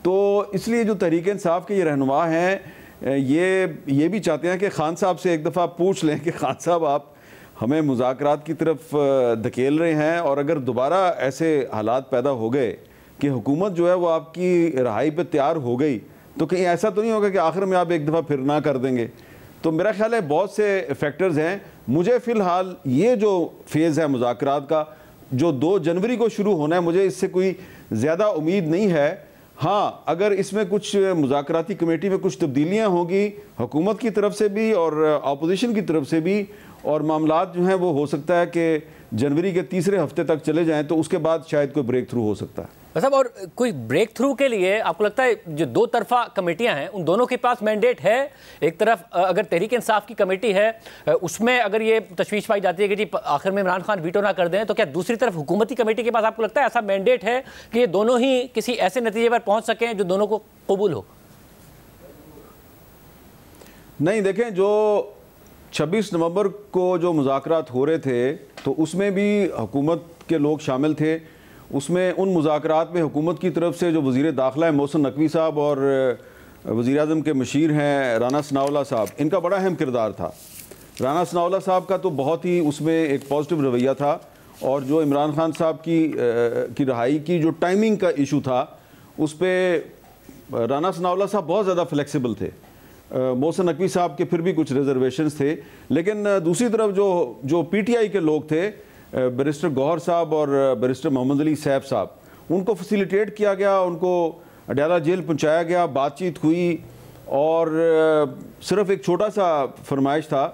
तो इसलिए जो तहरीक इंसाफ के ये रहनुमा हैं ये भी चाहते हैं कि खान साहब से एक दफ़ा पूछ लें कि खान साहब आप हमें मुज़ाकरात की तरफ धकेल रहे हैं, और अगर दोबारा ऐसे हालात पैदा हो गए कि हुकूमत जो है वो आपकी रहाई पे तैयार हो गई, तो कहीं ऐसा तो नहीं होगा कि आखिर में आप एक दफ़ा फिर ना कर देंगे। तो मेरा ख्याल है बहुत से फैक्टर्स हैं। मुझे फ़िलहाल ये जो फेज़ है मुज़ाकरात का जो 2 जनवरी को शुरू होना है, मुझे इससे कोई ज़्यादा उम्मीद नहीं है। हाँ, अगर इसमें कुछ मुज़ाकराती कमेटी में कुछ तब्दीलियाँ होंगी हुकूमत की तरफ से भी और अपोजिशन की तरफ से भी, और मामलात जो हैं वो हो सकता है कि जनवरी के तीसरे हफ्ते तक चले जाएं, तो उसके बाद शायद कोई ब्रेक थ्रू हो सकता है। साहब, और कोई ब्रेक थ्रू के लिए आपको लगता है जो 2 तरफा कमेटियां हैं उन दोनों के पास मैंडेट है? एक तरफ अगर तहरीक इंसाफ की कमेटी है उसमें अगर ये तशवीश पाई जाती है कि जी आखिर में इमरान खान वीटो ना कर दें, तो क्या दूसरी तरफ हुकूमती कमेटी के पास आपको लगता है ऐसा मैंडेट है कि ये दोनों ही किसी ऐसे नतीजे पर पहुंच सकें जो दोनों को कबूल हो? नहीं, देखें, जो 26 नवंबर को जो मुज़ाकरात हो रहे थे तो उसमें भी हुकूमत के लोग शामिल थे। उसमें उन मुज़ाकरात में हुकूमत की तरफ से जो वज़ीर दाखिला है मोहसिन नकवी साहब और वज़ीर आज़म के मशीर हैं राना सनाउल्लाह साहब, इनका बड़ा अहम किरदार था। राना सनाउल्लाह साहब का तो बहुत ही उसमें एक पॉजिटिव रवैया था, और जो इमरान खान साहब की रहाई की जो टाइमिंग का इशू था उस पर राना सनाउल्लाह साहब बहुत ज़्यादा फ्लेक्सिबल थे, मोहसिन नकवी साहब के फिर भी कुछ रिजर्वेशंस थे, लेकिन दूसरी तरफ जो पीटीआई के लोग थे, बैरिस्टर गौहर साहब और बैरिस्टर मोहम्मद अली सैफ साहब, उनको फैसिलिटेट किया गया, उनको अडयाला जेल पहुंचाया गया, बातचीत हुई और सिर्फ एक छोटा सा फरमाइश था,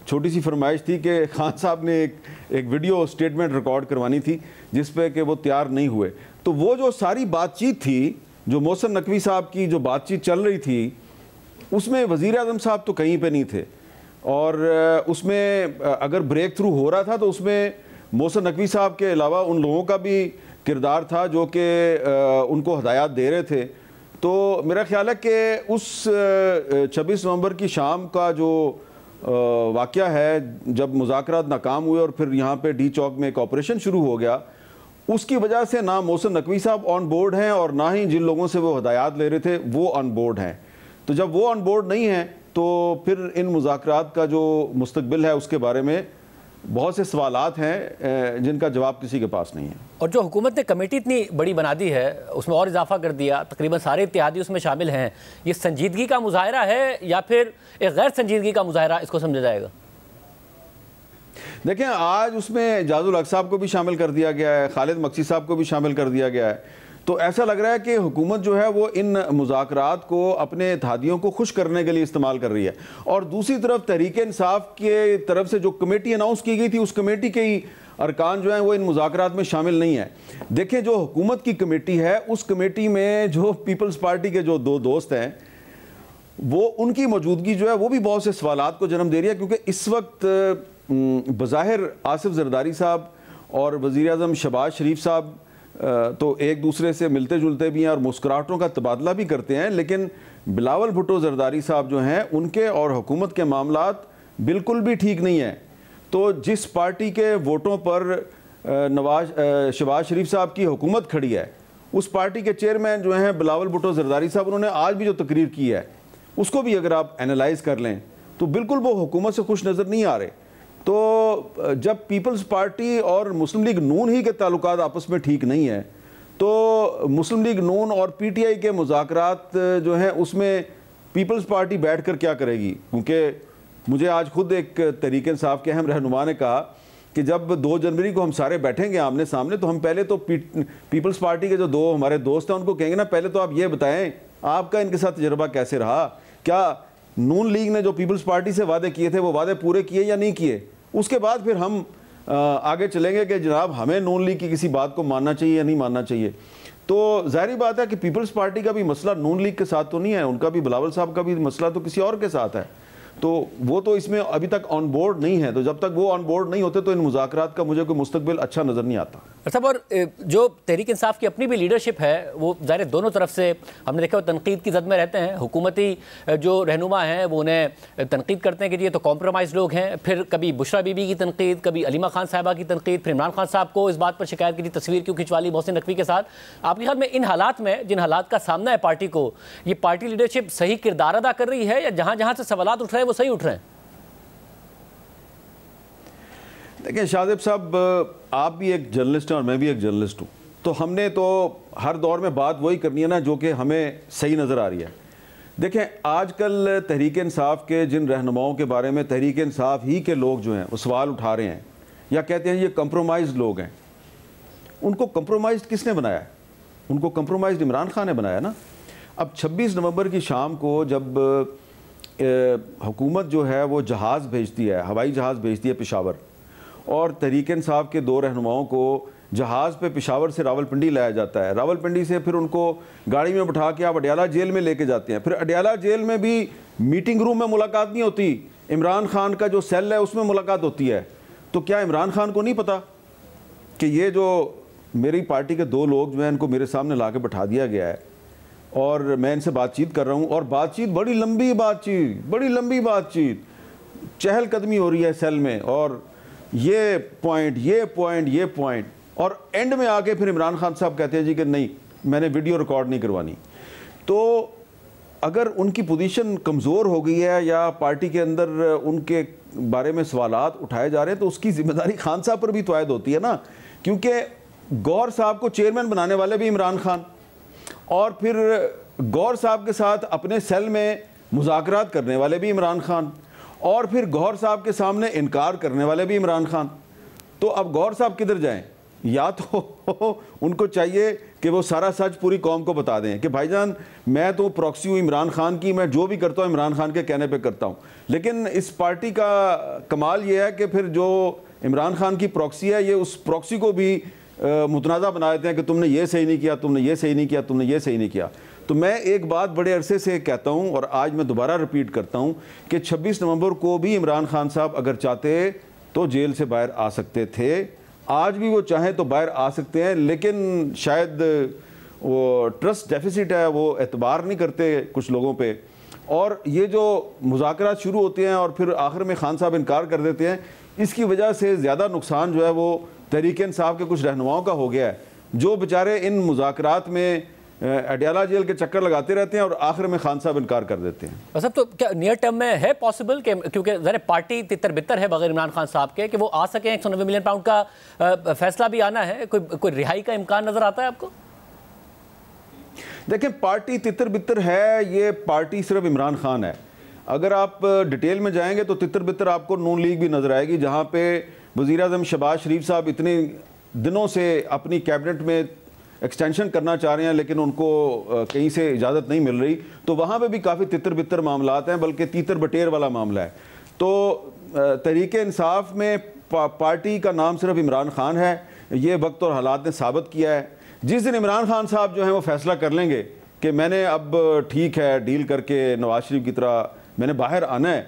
छोटी सी फरमाइश थी कि खान साहब ने एक वीडियो स्टेटमेंट रिकॉर्ड करवानी थी जिस पे कि वो तैयार नहीं हुए। तो वो जो सारी बातचीत थी, जो मोहसिन नकवी साहब की जो बातचीत चल रही थी, उसमें वज़ीर आज़म साहब तो कहीं पे नहीं थे, और उसमें अगर ब्रेक थ्रू हो रहा था तो उसमें मोहसिन नकवी साहब के अलावा उन लोगों का भी किरदार था जो कि उनको हदायत दे रहे थे। तो मेरा ख्याल है कि उस 26 नवंबर की शाम का जो वाक़या है, जब मुज़ाकरात नाकाम हुए और फिर यहाँ पे डी चौक में एक ऑपरेशन शुरू हो गया, उसकी वजह से ना मोहसिन नकवी साहब ऑन बोर्ड हैं और ना ही जिन लोगों से वो हदायत ले रहे थे वो ऑन बोर्ड हैं। तो जब वो ऑन बोर्ड नहीं है तो फिर इन मुज़ाकरात का जो मुस्तकबिल है उसके बारे में बहुत से सवालात हैं जिनका जवाब किसी के पास नहीं है। और जो हुकूमत ने कमेटी इतनी बड़ी बना दी है, उसमें और इजाफा कर दिया, तकरीबन सारे इत्तेहादी उसमें शामिल हैं, ये संजीदगी का मुजाहरा है या फिर एक गैर संजीदगी का मुजाहरा इसको समझा जाएगा? देखें, आज उसमें जाजुल हक साहब को भी शामिल कर दिया गया है, खालिद मक्सी साहब को भी शामिल कर दिया गया है। तो ऐसा लग रहा है कि हुकूमत जो है वो इन मुज़ाकरात को अपने इत्तेहादियों को खुश करने के लिए इस्तेमाल कर रही है। और दूसरी तरफ तहरीक इंसाफ के तरफ से जो कमेटी अनाउंस की गई थी, उस कमेटी के ही अरकान जो हैं वो इन मुज़ाकरात में शामिल नहीं है। देखें, जो हुकूमत की कमेटी है, उस कमेटी में जो पीपल्स पार्टी के जो दो दोस्त हैं, वो उनकी मौजूदगी जो है वो भी बहुत से सवालात को जन्म दे रही है, क्योंकि इस वक्त बज़ाहिर आसिफ जरदारी साहब और वज़ीर आज़म शहबाज शरीफ साहब तो एक दूसरे से मिलते जुलते भी हैं और मुस्कुराहटों का तबादला भी करते हैं, लेकिन बिलावल भुट्टो जरदारी साहब जो हैं उनके और हुकूमत के मामलात बिल्कुल भी ठीक नहीं हैं। तो जिस पार्टी के वोटों पर शहबाज शरीफ साहब की हुकूमत खड़ी है, उस पार्टी के चेयरमैन जो हैं बिलावल भुट्टो जरदारी साहब, उन्होंने आज भी जो तकरीर की है उसको भी अगर आप एनालाइज कर लें तो बिल्कुल वो हुकूमत से खुश नज़र नहीं आ रहे। तो जब पीपल्स पार्टी और मुस्लिम लीग नून ही के ताल्लुकात आपस में ठीक नहीं है, तो मुस्लिम लीग नून और पीटीआई के मुज़ाकरात जो हैं उसमें पीपल्स पार्टी बैठकर क्या करेगी? क्योंकि मुझे आज खुद एक तहरीक इंसाफ के अहम रहनुमा ने कहा कि जब 2 जनवरी को हम सारे बैठेंगे आमने सामने, तो हम पहले तो पीपल्स पार्टी के जो 2 हमारे दोस्त हैं उनको कहेंगे ना, पहले तो आप ये बताएं आपका इनके साथ तजर्बा कैसे रहा, क्या नून लीग ने जो पीपल्स पार्टी से वादे किए थे वो वादे पूरे किए या नहीं किए। उसके बाद फिर हम आगे चलेंगे कि जनाब हमें नून लीग की किसी बात को मानना चाहिए या नहीं मानना चाहिए। तो जाहिर बात है कि पीपल्स पार्टी का भी मसला नून लीग के साथ तो नहीं है, उनका भी बिलावल साहब का भी मसला तो किसी और के साथ है, तो वो तो इसमें अभी तक ऑन बोर्ड नहीं है। तो जब तक वो ऑन बोर्ड नहीं होते तो इन मुज़ाकरात का मुझे कोई मुस्तकबिल अच्छा नज़र नहीं आता। साहब, और जो तहरीक इंसाफ की अपनी भी लीडरशिप है वो ज़ाहिर दोनों तरफ से हमने देखा तनकीद की जद में रहते हैं। हुकूमती जो रहनुमा हैं वो उन्हें तनकीद करते हैं कि ये तो कॉम्प्रोमाइज़ लोग हैं, फिर कभी बुशरा बीबी की तनकीद, कभी अलीमा खान साहबा की तनकीद, फिर इमरान खान साहब को इस बात पर शिकायत की थी तस्वीर क्यों खिंचवा ली मोहसिन नकवी के साथ। आपके ख्याल में इन हालात में, जिन हालात का सामना है पार्टी को, ये पार्टी लीडरशिप सही किरदार अदा कर रही है या जहाँ जहाँ से सवालात उठ रहे हैं वो सही उठ रहे हैं? देखिए शाहजेब साहब, आप भी एक जर्नलिस्ट हैं और मैं भी एक जर्नलिस्ट हूँ, तो हमने तो हर दौर में बात वही करनी है ना जो कि हमें सही नज़र आ रही है। देखें, आजकल तहरीक इंसाफ के जिन रहनुमाओं के बारे में तहरीक इंसाफ ही के लोग जो हैं वो सवाल उठा रहे हैं या कहते हैं ये कंप्रोमाइज़ लोग हैं, उनको कंप्रोमाइज़ किसने बनाया है? उनको कंप्रोमाइज़ इमरान खान ने बनाया ना। अब 26 नवंबर की शाम को जब हुकूमत जो है वो जहाज़ भेजती है, हवाई जहाज़ भेजती है पेशावर, और तहरीक इंसाफ के 2 रहनुमाओं को जहाज़ पे पेशावर से रावलपिंडी लाया जाता है। रावलपिंडी से फिर उनको गाड़ी में बिठा के आप अडयाला जेल में लेके जाते हैं। फिर अडयाला जेल में भी मीटिंग रूम में मुलाकात नहीं होती, इमरान खान का जो सेल है उसमें मुलाकात होती है। तो क्या इमरान खान को नहीं पता कि ये जो मेरी पार्टी के 2 लोग जो हैं इनको मेरे सामने ला के बैठा दिया गया है और मैं इनसे बातचीत कर रहा हूँ, और बातचीत बड़ी लंबी बातचीत, चहलकदमी हो रही है सेल में, और ये पॉइंट, और एंड में आके फिर इमरान खान साहब कहते हैं जी कि नहीं, मैंने वीडियो रिकॉर्ड नहीं करवानी। तो अगर उनकी पोजीशन कमज़ोर हो गई है या पार्टी के अंदर उनके बारे में सवालात उठाए जा रहे हैं, तो उसकी जिम्मेदारी खान साहब पर भी तो आयद होती है ना, क्योंकि गौहर साहब को चेयरमैन बनाने वाले भी इमरान खान, और फिर गौहर साहब के साथ अपने सेल में मुज़ाकरात करने वाले भी इमरान खान, और फिर गौहर साहब के सामने इनकार करने वाले भी इमरान खान। तो अब गौहर साहब किधर जाएं? या तो उनको चाहिए कि वो सारा सच पूरी कौम को बता दें कि भाईजान मैं तो प्रॉक्सी हूँ इमरान खान की, मैं जो भी करता हूँ इमरान खान के कहने पे करता हूँ। लेकिन इस पार्टी का कमाल ये है कि फिर जो इमरान खान की प्रॉक्सी है, ये उस प्रॉक्सी को भी मुतनाज़ा बना देते हैं कि तुमने ये सही नहीं किया, तुमने ये सही नहीं किया, तुमने ये सही नहीं किया। तो मैं एक बात बड़े अरसे से कहता हूँ और आज मैं दोबारा रिपीट करता हूँ कि 26 नवंबर को भी इमरान खान साहब अगर चाहते तो जेल से बाहर आ सकते थे, आज भी वो चाहें तो बाहर आ सकते हैं, लेकिन शायद वो ट्रस्ट डेफिसिट है, वो एतबार नहीं करते कुछ लोगों पे, और ये जो मुज़ाकरात शुरू होते हैं और फिर आखिर में खान साहब इनकार कर देते हैं, इसकी वजह से ज़्यादा नुकसान जो है वो तहरीक इंसाफ के कुछ रहनुमाओं का हो गया है, जो बेचारे इन मुज़ाकरात में अडयाला जेल के चक्कर लगाते रहते हैं और आखिर में खान साहब इनकार कर देते हैं। सब तो क्या नियर टर्म में है पॉसिबल कि क्योंकि ज़रा पार्टी तितर बितर है बगैर इमरान खान साहब के, कि वो आ सकें? 190 मिलियन पाउंड का फैसला भी आना है, कोई रिहाई का इम्कान नजर आता है आपको? देखें, पार्टी तितर बितर है, ये पार्टी सिर्फ इमरान खान है। अगर आप डिटेल में जाएंगे तो तितर बितर आपको नून लीग भी नजर आएगी, जहाँ पे वज़ीर आज़म शहबाज शरीफ साहब इतने दिनों से अपनी कैबिनेट में एक्सटेंशन करना चाह रहे हैं लेकिन उनको कहीं से इजाज़त नहीं मिल रही, तो वहाँ पे भी काफ़ी तितर बितर मामलात हैं, बल्कि तीतर बटेर वाला मामला है। तो तहरीक इंसाफ में पार्टी का नाम सिर्फ इमरान खान है, ये वक्त और हालात ने साबित किया है। जिस दिन इमरान खान साहब जो है वो फैसला कर लेंगे कि मैंने अब ठीक है डील करके नवाज शरीफ की तरह मैंने बाहर आना है,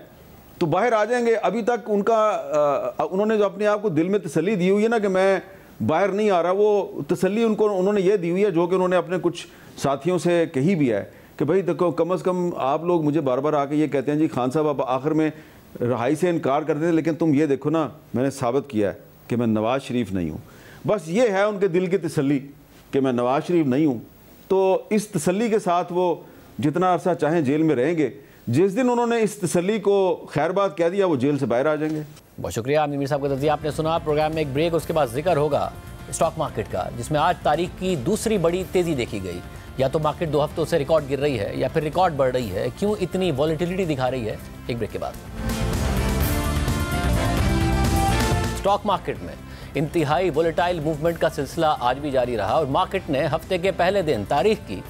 तो बाहर आ जाएंगे। अभी तक उन्होंने जो अपने आप को दिल में तसल्ली दी हुई है ना कि मैं बाहर नहीं आ रहा, वो तसल्ली उन्होंने ये दी हुई है, जो कि उन्होंने अपने कुछ साथियों से कही भी है कि भाई देखो, कम अज़ कम आप लोग मुझे बार बार आके ये कहते हैं जी खान साहब आप आखिर में रहाई से इनकार करते थे, लेकिन तुम ये देखो ना मैंने साबित किया है कि मैं नवाज शरीफ नहीं हूँ। बस ये है उनके दिल की तसल्ली कि मैं नवाज शरीफ नहीं हूँ। तो इस तसल्ली के साथ वो जितना अरसा चाहें जेल में रहेंगे। जिस दिन उन्होंने इस तसल्ली को खैर बात कह दिया, वो जेल से बाहर आ जाएंगे। बहुत शुक्रिया आमिर साहब का तज़किया आपने सुना। प्रोग्राम में एक ब्रेक, उसके बाद जिक्र होगा स्टॉक मार्केट का, जिसमें आज तारीख की दूसरी बड़ी तेज़ी देखी गई। या तो मार्केट 2 हफ्तों से रिकॉर्ड गिर रही है या फिर रिकॉर्ड बढ़ रही है। क्यों इतनी वॉलेटिलिटी दिखा रही है? एक ब्रेक के बाद। स्टॉक मार्केट में इंतहाई वोलेटाइल मूवमेंट का सिलसिला आज भी जारी रहा और मार्केट ने हफ्ते के पहले दिन तारीख की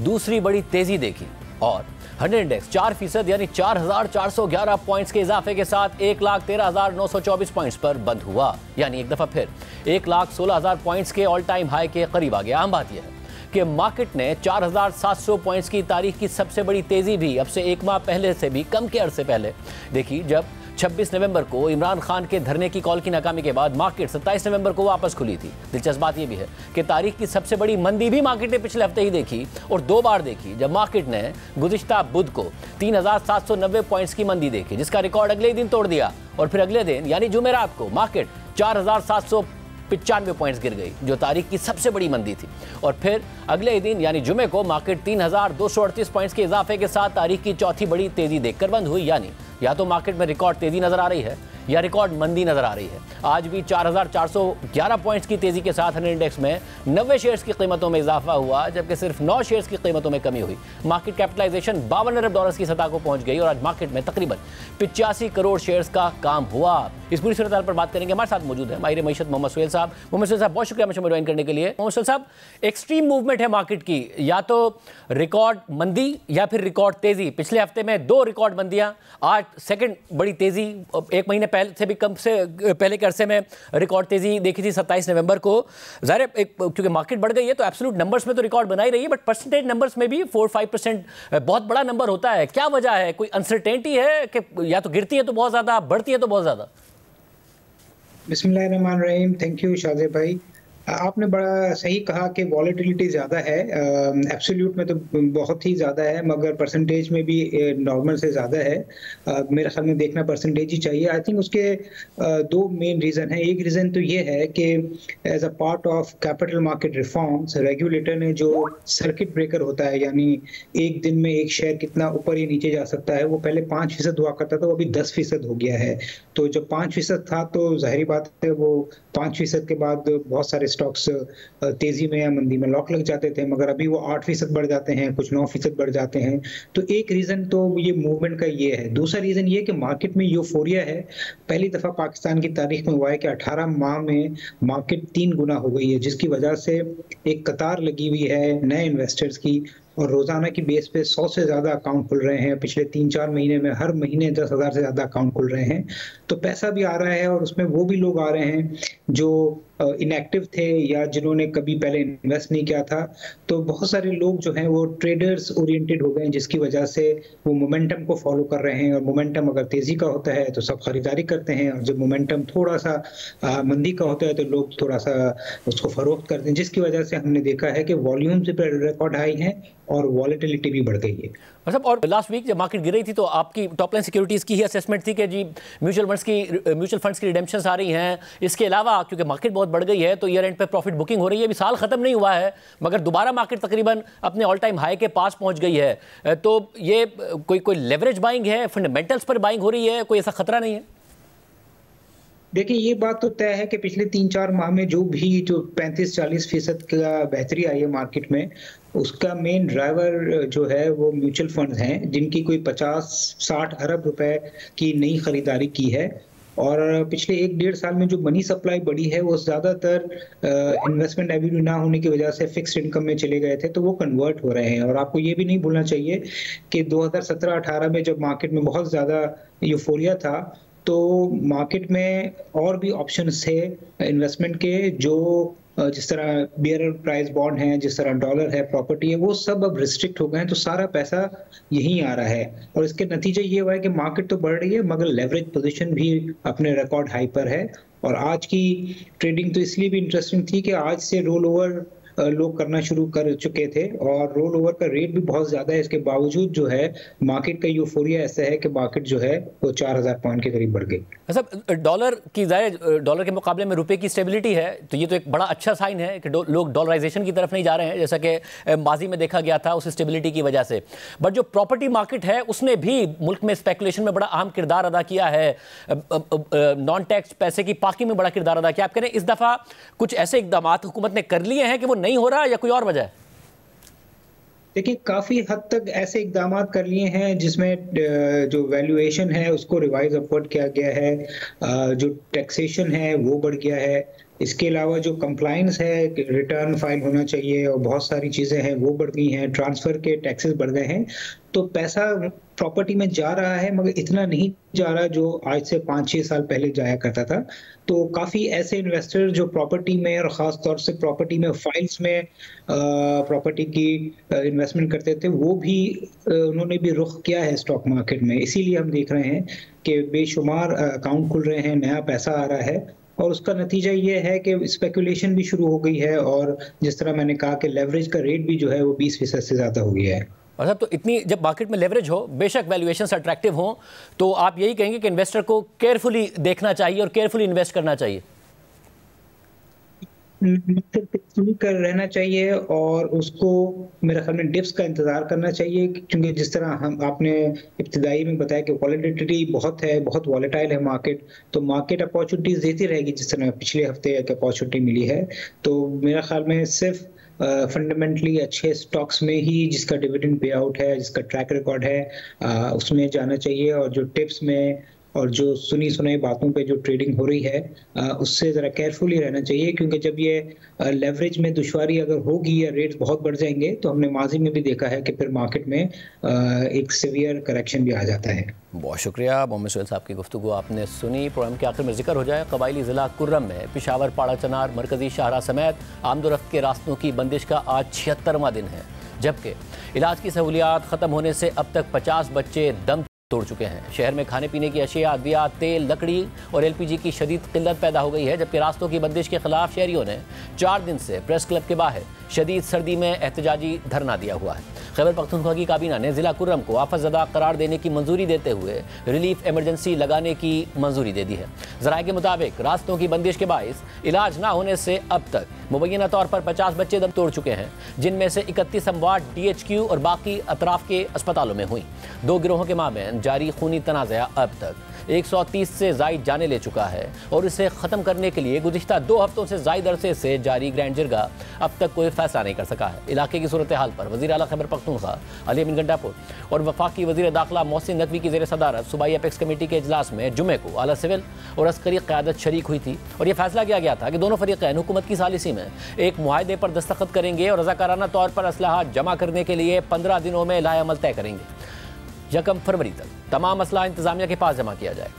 दूसरी बड़ी तेजी देखी और 100 इंडेक्स 4% यानी 4,411 पॉइंट्स के इजाफे के साथ 1,13,924 पॉइंट्स पर बंद हुआ। यानी एक दफा फिर 1,16,000 पॉइंट्स के ऑल टाइम हाई के करीब आ गया। अहम बात यह है कि मार्केट ने 4,700 पॉइंट्स की तारीख की सबसे बड़ी तेजी भी अब से एक माह पहले से भी कम के अरसे पहले देखी, जब 26 नवंबर को इमरान खान के धरने की कॉल की नाकामी के बाद मार्केट 27 नवंबर को वापस खुली थी। दिलचस्प बात यह भी है कि तारीख की सबसे बड़ी मंदी भी मार्केट ने पिछले हफ्ते ही देखी और 2 बार देखी, जब मार्केट ने गुज़िश्ता बुध को 3,790 पॉइंट्स की मंदी देखी, जिसका रिकॉर्ड अगले ही दिन तोड़ दिया और फिर अगले दिन यानी जुमेरात को मार्केट 4,795 पॉइंट्स गिर गई, जो तारीख की सबसे बड़ी मंदी थी। और फिर अगले ही दिन यानी जुमे को मार्केट 3,238 पॉइंट्स के इजाफे के साथ तारीख की चौथी बड़ी तेजी देखकर बंद हुई। यानी या तो मार्केट में रिकॉर्ड तेजी नजर आ रही है या रिकॉर्ड मंदी नजर आ रही है। आज भी 4,411 पॉइंट्स की तेजी के साथ 100 इंडेक्स में 90 शेयर्स की कीमतों में इजाफा हुआ, जबकि सिर्फ 9 शेयर्स की कीमतों में कमी हुई। मार्केट कैपिटलाइजेशन $52 अरब की सतह को पहुंच गई और आज मार्केट में तकरीबन 85 करोड़ शेयर्स का काम हुआ। इस पूरी सूरत पर बात करेंगे। हमारे साथ मौजूद है माहिर मईशत मोहम्मद सुहेल साहब। मोहम्मद सुहेल साहब, बहुत शुक्रिया मुझे ज्वाइन करने के लिए। मोहम्मद सुहेल साहब, एक्सट्रीम मूवमेंट है मार्केट की, या तो रिकॉर्ड मंदी या फिर रिकॉर्ड तेजी। पिछले हफ्ते में 2 रिकॉर्ड मंदियां, आज सेकंड बड़ी तेजी। एक महीने पहले से भी कम से पहले के अरसे में रिकॉर्ड तेजी देखी थी 27 नवंबर को। ज़ाहिर क्योंकि मार्केट बढ़ गई है तो एब्सोल्यूट नंबर्स में तो रिकॉर्ड बना ही रही है, बट परसेंटेज नंबर्स में भी 4-5% बहुत बड़ा नंबर होता है। क्या वजह है? कोई अनसर्टेनिटी है कि या तो गिरती है तो बहुत ज़्यादा, बढ़ती है तो बहुत ज़्यादा? बिस्मिल्लाहिर्रहमानिर्रहीम। थैंक यू शाज़े भाई, आपने बड़ा सही कहा कि वॉलेटिलिटी ज़्यादा है। एब्सोल्यूट में तो बहुत ही ज़्यादा है, मगर परसेंटेज में भी नॉर्मल से ज़्यादा है। मेरे ख्याल में देखना परसेंटेज ही चाहिए। आई थिंक उसके 2 मेन रीज़न है। एक रीज़न तो ये है कि as a part of capital market reforms, regulator ने जो सर्किट ब्रेकर होता है, यानी एक दिन में एक शेयर कितना ऊपर या नीचे जा सकता है, वो पहले 5% हुआ करता था, वो अभी 10% हो गया है। तो जब 5% था तो जाहिर बात है वो 5% के बाद बहुत सारे स्टॉक्स तेजी में या मंदी में लॉक लग जाते थे, मगर अभी वो 8% बढ़ जाते हैं, कुछ 9% बढ़ जाते हैं। तो एक रीजन तो ये मूवमेंट का ये है। दूसरा रीजन ये कि मार्केट में यूफोरिया है। पहली दफा पाकिस्तान की तारीख में हुआ है कि 18 माह में मार्केट 3 गुना हो गई है, जिसकी वजह से एक कतार लगी हुई है नए इन्वेस्टर्स की, और रोजाना की बेस पे 100 से ज्यादा अकाउंट खुल रहे हैं। पिछले 3-4 महीने में हर महीने 10,000 से ज्यादा अकाउंट खुल रहे हैं। तो पैसा भी आ रहा है, और उसमें वो भी लोग आ रहे हैं जो इनएक्टिव थे या जिन्होंने कभी पहले इन्वेस्ट नहीं किया था। तो बहुत सारे लोग जो हैं वो ट्रेडर्स ओरिएंटेड हो गए हैं, जिसकी वजह से वो मोमेंटम को फॉलो कर रहे हैं। और मोमेंटम अगर तेजी का होता है तो सब खरीदारी करते हैं, और जब मोमेंटम थोड़ा सा मंदी का होता है तो लोग थोड़ा सा उसको फरोख्त करते हैं, जिसकी वजह से हमने देखा है कि वॉल्यूम से रिकॉर्ड हाई है और वॉलेटिलिटी भी बढ़ गई है। और लास्ट वीक जब मार्केट गिर रही थी तो आपकी टॉप लाइन सिक्योरिटीज़ की ही असेसमेंट थी कि जी म्यूचुअल फंड्स की रिडेम्पशंस आ रही हैं। इसके अलावा क्योंकि मार्केट बहुत बढ़ गई है तो ईयर एंड पे प्रॉफिट बुकिंग हो रही है। अभी साल खत्म नहीं हुआ है मगर दोबारा मार्केट तकरीबन अपने ऑल टाइम हाई के पास पहुंच गई है। तो ये कोई लेवरेज बाइंग है, फंडामेंटल्स पर बाइंग हो रही है, कोई ऐसा खतरा नहीं है? देखिए, ये बात तो तय है कि पिछले 3-4 माह में जो 35-40% का बेहतरी आई है मार्केट में, उसका मेन ड्राइवर जो है वो म्यूचुअल फंड्स हैं, जिनकी कोई 50-60 अरब रुपए की नई खरीदारी की है। और पिछले 1-1.5 साल में जो मनी सप्लाई बढ़ी है वो ज़्यादातर इन्वेस्टमेंट एवेन्यू ना होने की वजह से फिक्स्ड इनकम में चले गए थे, तो वो कन्वर्ट हो रहे हैं। और आपको ये भी नहीं भूलना चाहिए कि 2017-18 में जब मार्केट में बहुत ज़्यादा यूफोरिया था तो मार्केट में और भी ऑप्शंस थे इन्वेस्टमेंट के, जो जिस तरह बियरर प्राइस बॉन्ड है, जिस तरह डॉलर है, प्रॉपर्टी है, वो सब अब रिस्ट्रिक्ट हो गए हैं। तो सारा पैसा यहीं आ रहा है, और इसके नतीजे ये हुआ है कि मार्केट तो बढ़ रही है मगर लेवरेज पोजीशन भी अपने रिकॉर्ड हाई पर है। और आज की ट्रेडिंग तो इसलिए भी इंटरेस्टिंग थी कि आज से रोल ओवर लोग करना शुरू कर चुके थे, और रोल ओवर का रेट भी बहुत ज्यादा है। इसके बावजूद जो है मार्केट का यूफोरिया ऐसा है कि मार्केट जो है वो 4,000 पॉइंट के करीब बढ़ गई। अच्छा, डॉलर के मुकाबले में रुपए की स्टेबिलिटी है, तो ये तो एक बड़ा अच्छा साइन है कि लोग डॉलराइजेशन की तरफ नहीं जा रहे हैं, जैसा कि माजी में देखा गया था उस स्टेबिलिटी की वजह से। बट जो प्रॉपर्टी मार्केट है उसने भी मुल्क में स्पेकुलेशन में बड़ा अहम किरदार अदा किया है, नॉन टैक्स पैसे की पार्की में बड़ा किरदार अदा किया। आप कह रहे हैं इस दफा कुछ ऐसे इकदाम हुकूमत ने कर लिए हैं कि वो नहीं हो रहा, या कोई और वजह है? देखिए, काफी हद तक ऐसे इकदाम कर लिए हैं जिसमें जो वैल्यूएशन है उसको रिवाइज अपवर्ड किया गया है, जो टैक्सेशन है वो बढ़ गया है। इसके अलावा जो कंप्लायंस है, रिटर्न फाइल होना चाहिए, और बहुत सारी चीजें हैं वो बढ़ गई हैं, ट्रांसफर के टैक्सेस बढ़ गए हैं। तो पैसा प्रॉपर्टी में जा रहा है मगर इतना नहीं जा रहा जो आज से 5-6 साल पहले जाया करता था। तो काफी ऐसे इन्वेस्टर जो प्रॉपर्टी में और खास तौर से प्रॉपर्टी में फाइल्स में प्रॉपर्टी की इन्वेस्टमेंट करते थे, वो भी उन्होंने भी रुख किया है स्टॉक मार्केट में। इसीलिए हम देख रहे हैं कि बेशुमार अकाउंट खुल रहे हैं, नया पैसा आ रहा है, और उसका नतीजा ये है कि स्पेकुलेशन भी शुरू हो गई है, और जिस तरह मैंने कहा कि लेवरेज का रेट भी जो है वो 20% से ज्यादा हो गया है। अच्छा, तो इतनी जब मार्केट में लेवरेज हो, बेशक वैल्यूएशंस अट्रैक्टिव हो, तो आप यही कहेंगे कि इन्वेस्टर को केयरफुली देखना चाहिए और केयरफुली इन्वेस्ट करना चाहिए? कर रहना चाहिए, और उसको मेरे ख्याल में डिप्स का इंतजार करना चाहिए, क्योंकि जिस तरह आपने इब्तिदाई में बताया कि वॉलेटिलिटी बहुत है, बहुत वॉलेटाइल है मार्केट, तो मार्केट अपॉर्चुनिटीज देती रहेगी जिस तरह पिछले हफ्ते एक अपॉर्चुनिटी मिली है। तो मेरे ख्याल में सिर्फ फंडामेंटली अच्छे स्टॉक्स में ही, जिसका डिविडेंड पे आउट है, जिसका ट्रैक रिकॉर्ड है, उसमें जाना चाहिए। और जो टिप्स में और जो सुनी सुनाई बातों पे जो ट्रेडिंग हो रही है, उससे ज़रा केयरफुली रहना चाहिए, क्योंकि जब ये लेवरेज में दुश्वारी अगर होगी या रेट्स बहुत बढ़ जाएंगे तो हमने माजी में भी देखा है कि फिर मार्केट में एक सीवियर करेक्शन भी आ जाता है। बहुत शुक्रिया मोहम्मद सोहेल साहब की गुफ्तगू आपने सुनी। प्रोग्राम के आखिर में जिक्र हो जाए, कबायली ज़िला कुर्रम में पेशावर, पाड़ा चनार, मरकजी शाहरा समेत आमदोरफ्त के रास्तों की बंदिश का आज 76वां दिन है, जबकि इलाज की सहूलियात ख़त्म होने से अब तक 50 बच्चे दम तोड़ चुके हैं। शहर में खाने पीने की अशिया, अद्वियात, तेल, लकड़ी और LPG की शदीद किल्लत पैदा हो गई है, जबकि रास्तों की बंदिश के खिलाफ शहरियों ने 4 दिन से प्रेस क्लब के बाहर शदीद सर्दी में एहतजाजी धरना दिया हुआ है। खैबर पख्तूनख्वा की काबीना ने जिला कुर्रम को आफतज़दा करार देने की मंजूरी देते हुए रिलीफ इमरजेंसी लगाने की मंजूरी दे दी है। ज़राए के मुताबिक रास्तों की बंदिश के बाइस इलाज ना होने से अब तक मुबैना तौर पर 50 बच्चे दम तोड़ चुके हैं, जिनमें से 31 अमवात DHQ और बाकी अतराफ के अस्पतालों में हुई। दो गिरोहों के माबैन जारी खूनी तनाज़ा अब तक 130 से ज़ायद जाने ले चुका है और इसे ख़त्म करने के लिए गुज़िश्ता 2 हफ्तों से ज़ायद अरसे से जारी ग्रैंड जिरगा अब तक कोई फैसला नहीं कर सका है। इलाके की सूरत हाल पर वज़ीर आला खैबर पख्तूनख्वा अली अमीन गंडापुर और वफाकी वज़ीर दाखिला मोहसिन नकवी की ज़ेर सदारत सूबाई अपेक्स कमेटी के इजलास में जुमे को आला सिविल और अस्करी क़यादत शरीक हुई थी और यह फैसला किया गया था कि दोनों फरीक़ैन हुकूमत की सालिसी में एक मुआहदे पर दस्तखत करेंगे और रज़ाकाराना तौर पर असलहा जमा करने के लिए 15 दिनों में लाएअमल तय करेंगे। 1 फरवरी तक तमाम असलहा इंतज़ामिया के पास जमा किया जाए।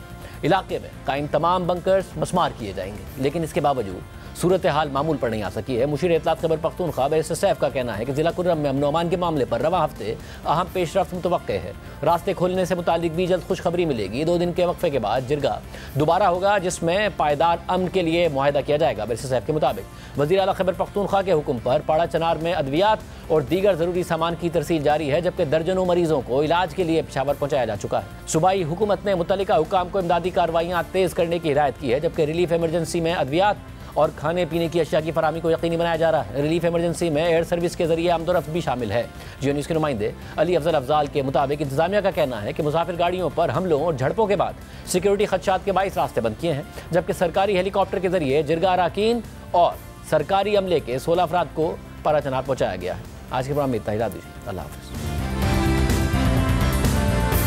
इलाके में कायम तमाम बंकर्स मस्मार किए जाएंगे, लेकिन इसके बावजूद सूरत हाल मामूल पर नहीं आ सकी है। मुशीर इत्तलात खैबर पख्तूनख्वा बैरिस्टर का कहना है कि जिला कुर्रम में अमन व अमान के मामले पर रवा हफ्ते अहम पेशरफ्त मुतवक्के है। रास्ते खोलने से मुतालिक भी जल्द खुशखबरी मिलेगी। 2 दिन के वक्फे के बाद जिरगा दोबारा होगा, जिसमें पायदार अमन के लिए मुआहदा किया जाएगा। बैरिस्टर साहब के मुताबिक वज़ीर आला खैबर पख्तूनख्वा के हुक्म पर पाड़ा चनार में अद्वियात और दीगर ज़रूरी सामान की तरसील जारी है, जबकि दर्जनों मरीजों को इलाज के लिए पेशावर पहुँचाया जा चुका है। सूबाई हुकूमत ने मुतल्लिका हुकाम को इमदादी कार्रवाइयाँ तेज़ करने की हिदायत की है, जबकि रिलीफ इमरजेंसी में अद्वियात और खाने पीने की अशिया की फराहमी को यकीनी बनाया जा रहा है। रिलीफ इमरजेंसी में एयर सर्विस के जरिए आमदोरफ्त भी शामिल है। जियो न्यूज़ के नुमाइंदे अली अफजल अफजाल के मुताबिक इंतजामिया का कहना है कि मुसाफिर गाड़ियों पर हमलों और झड़पों के बाद सिक्योरिटी खदशात के बाइस रास्ते बंद किए हैं, जबकि सरकारी हेलीकॉप्टर के जरिए जिरगा अराकीन और सरकारी अमले के 16 अफराद को पारा चनार पहुँचाया गया है। आज के प्रोग्राम में इतना ही। दीजिए, अल्लाह हाफ़िज़।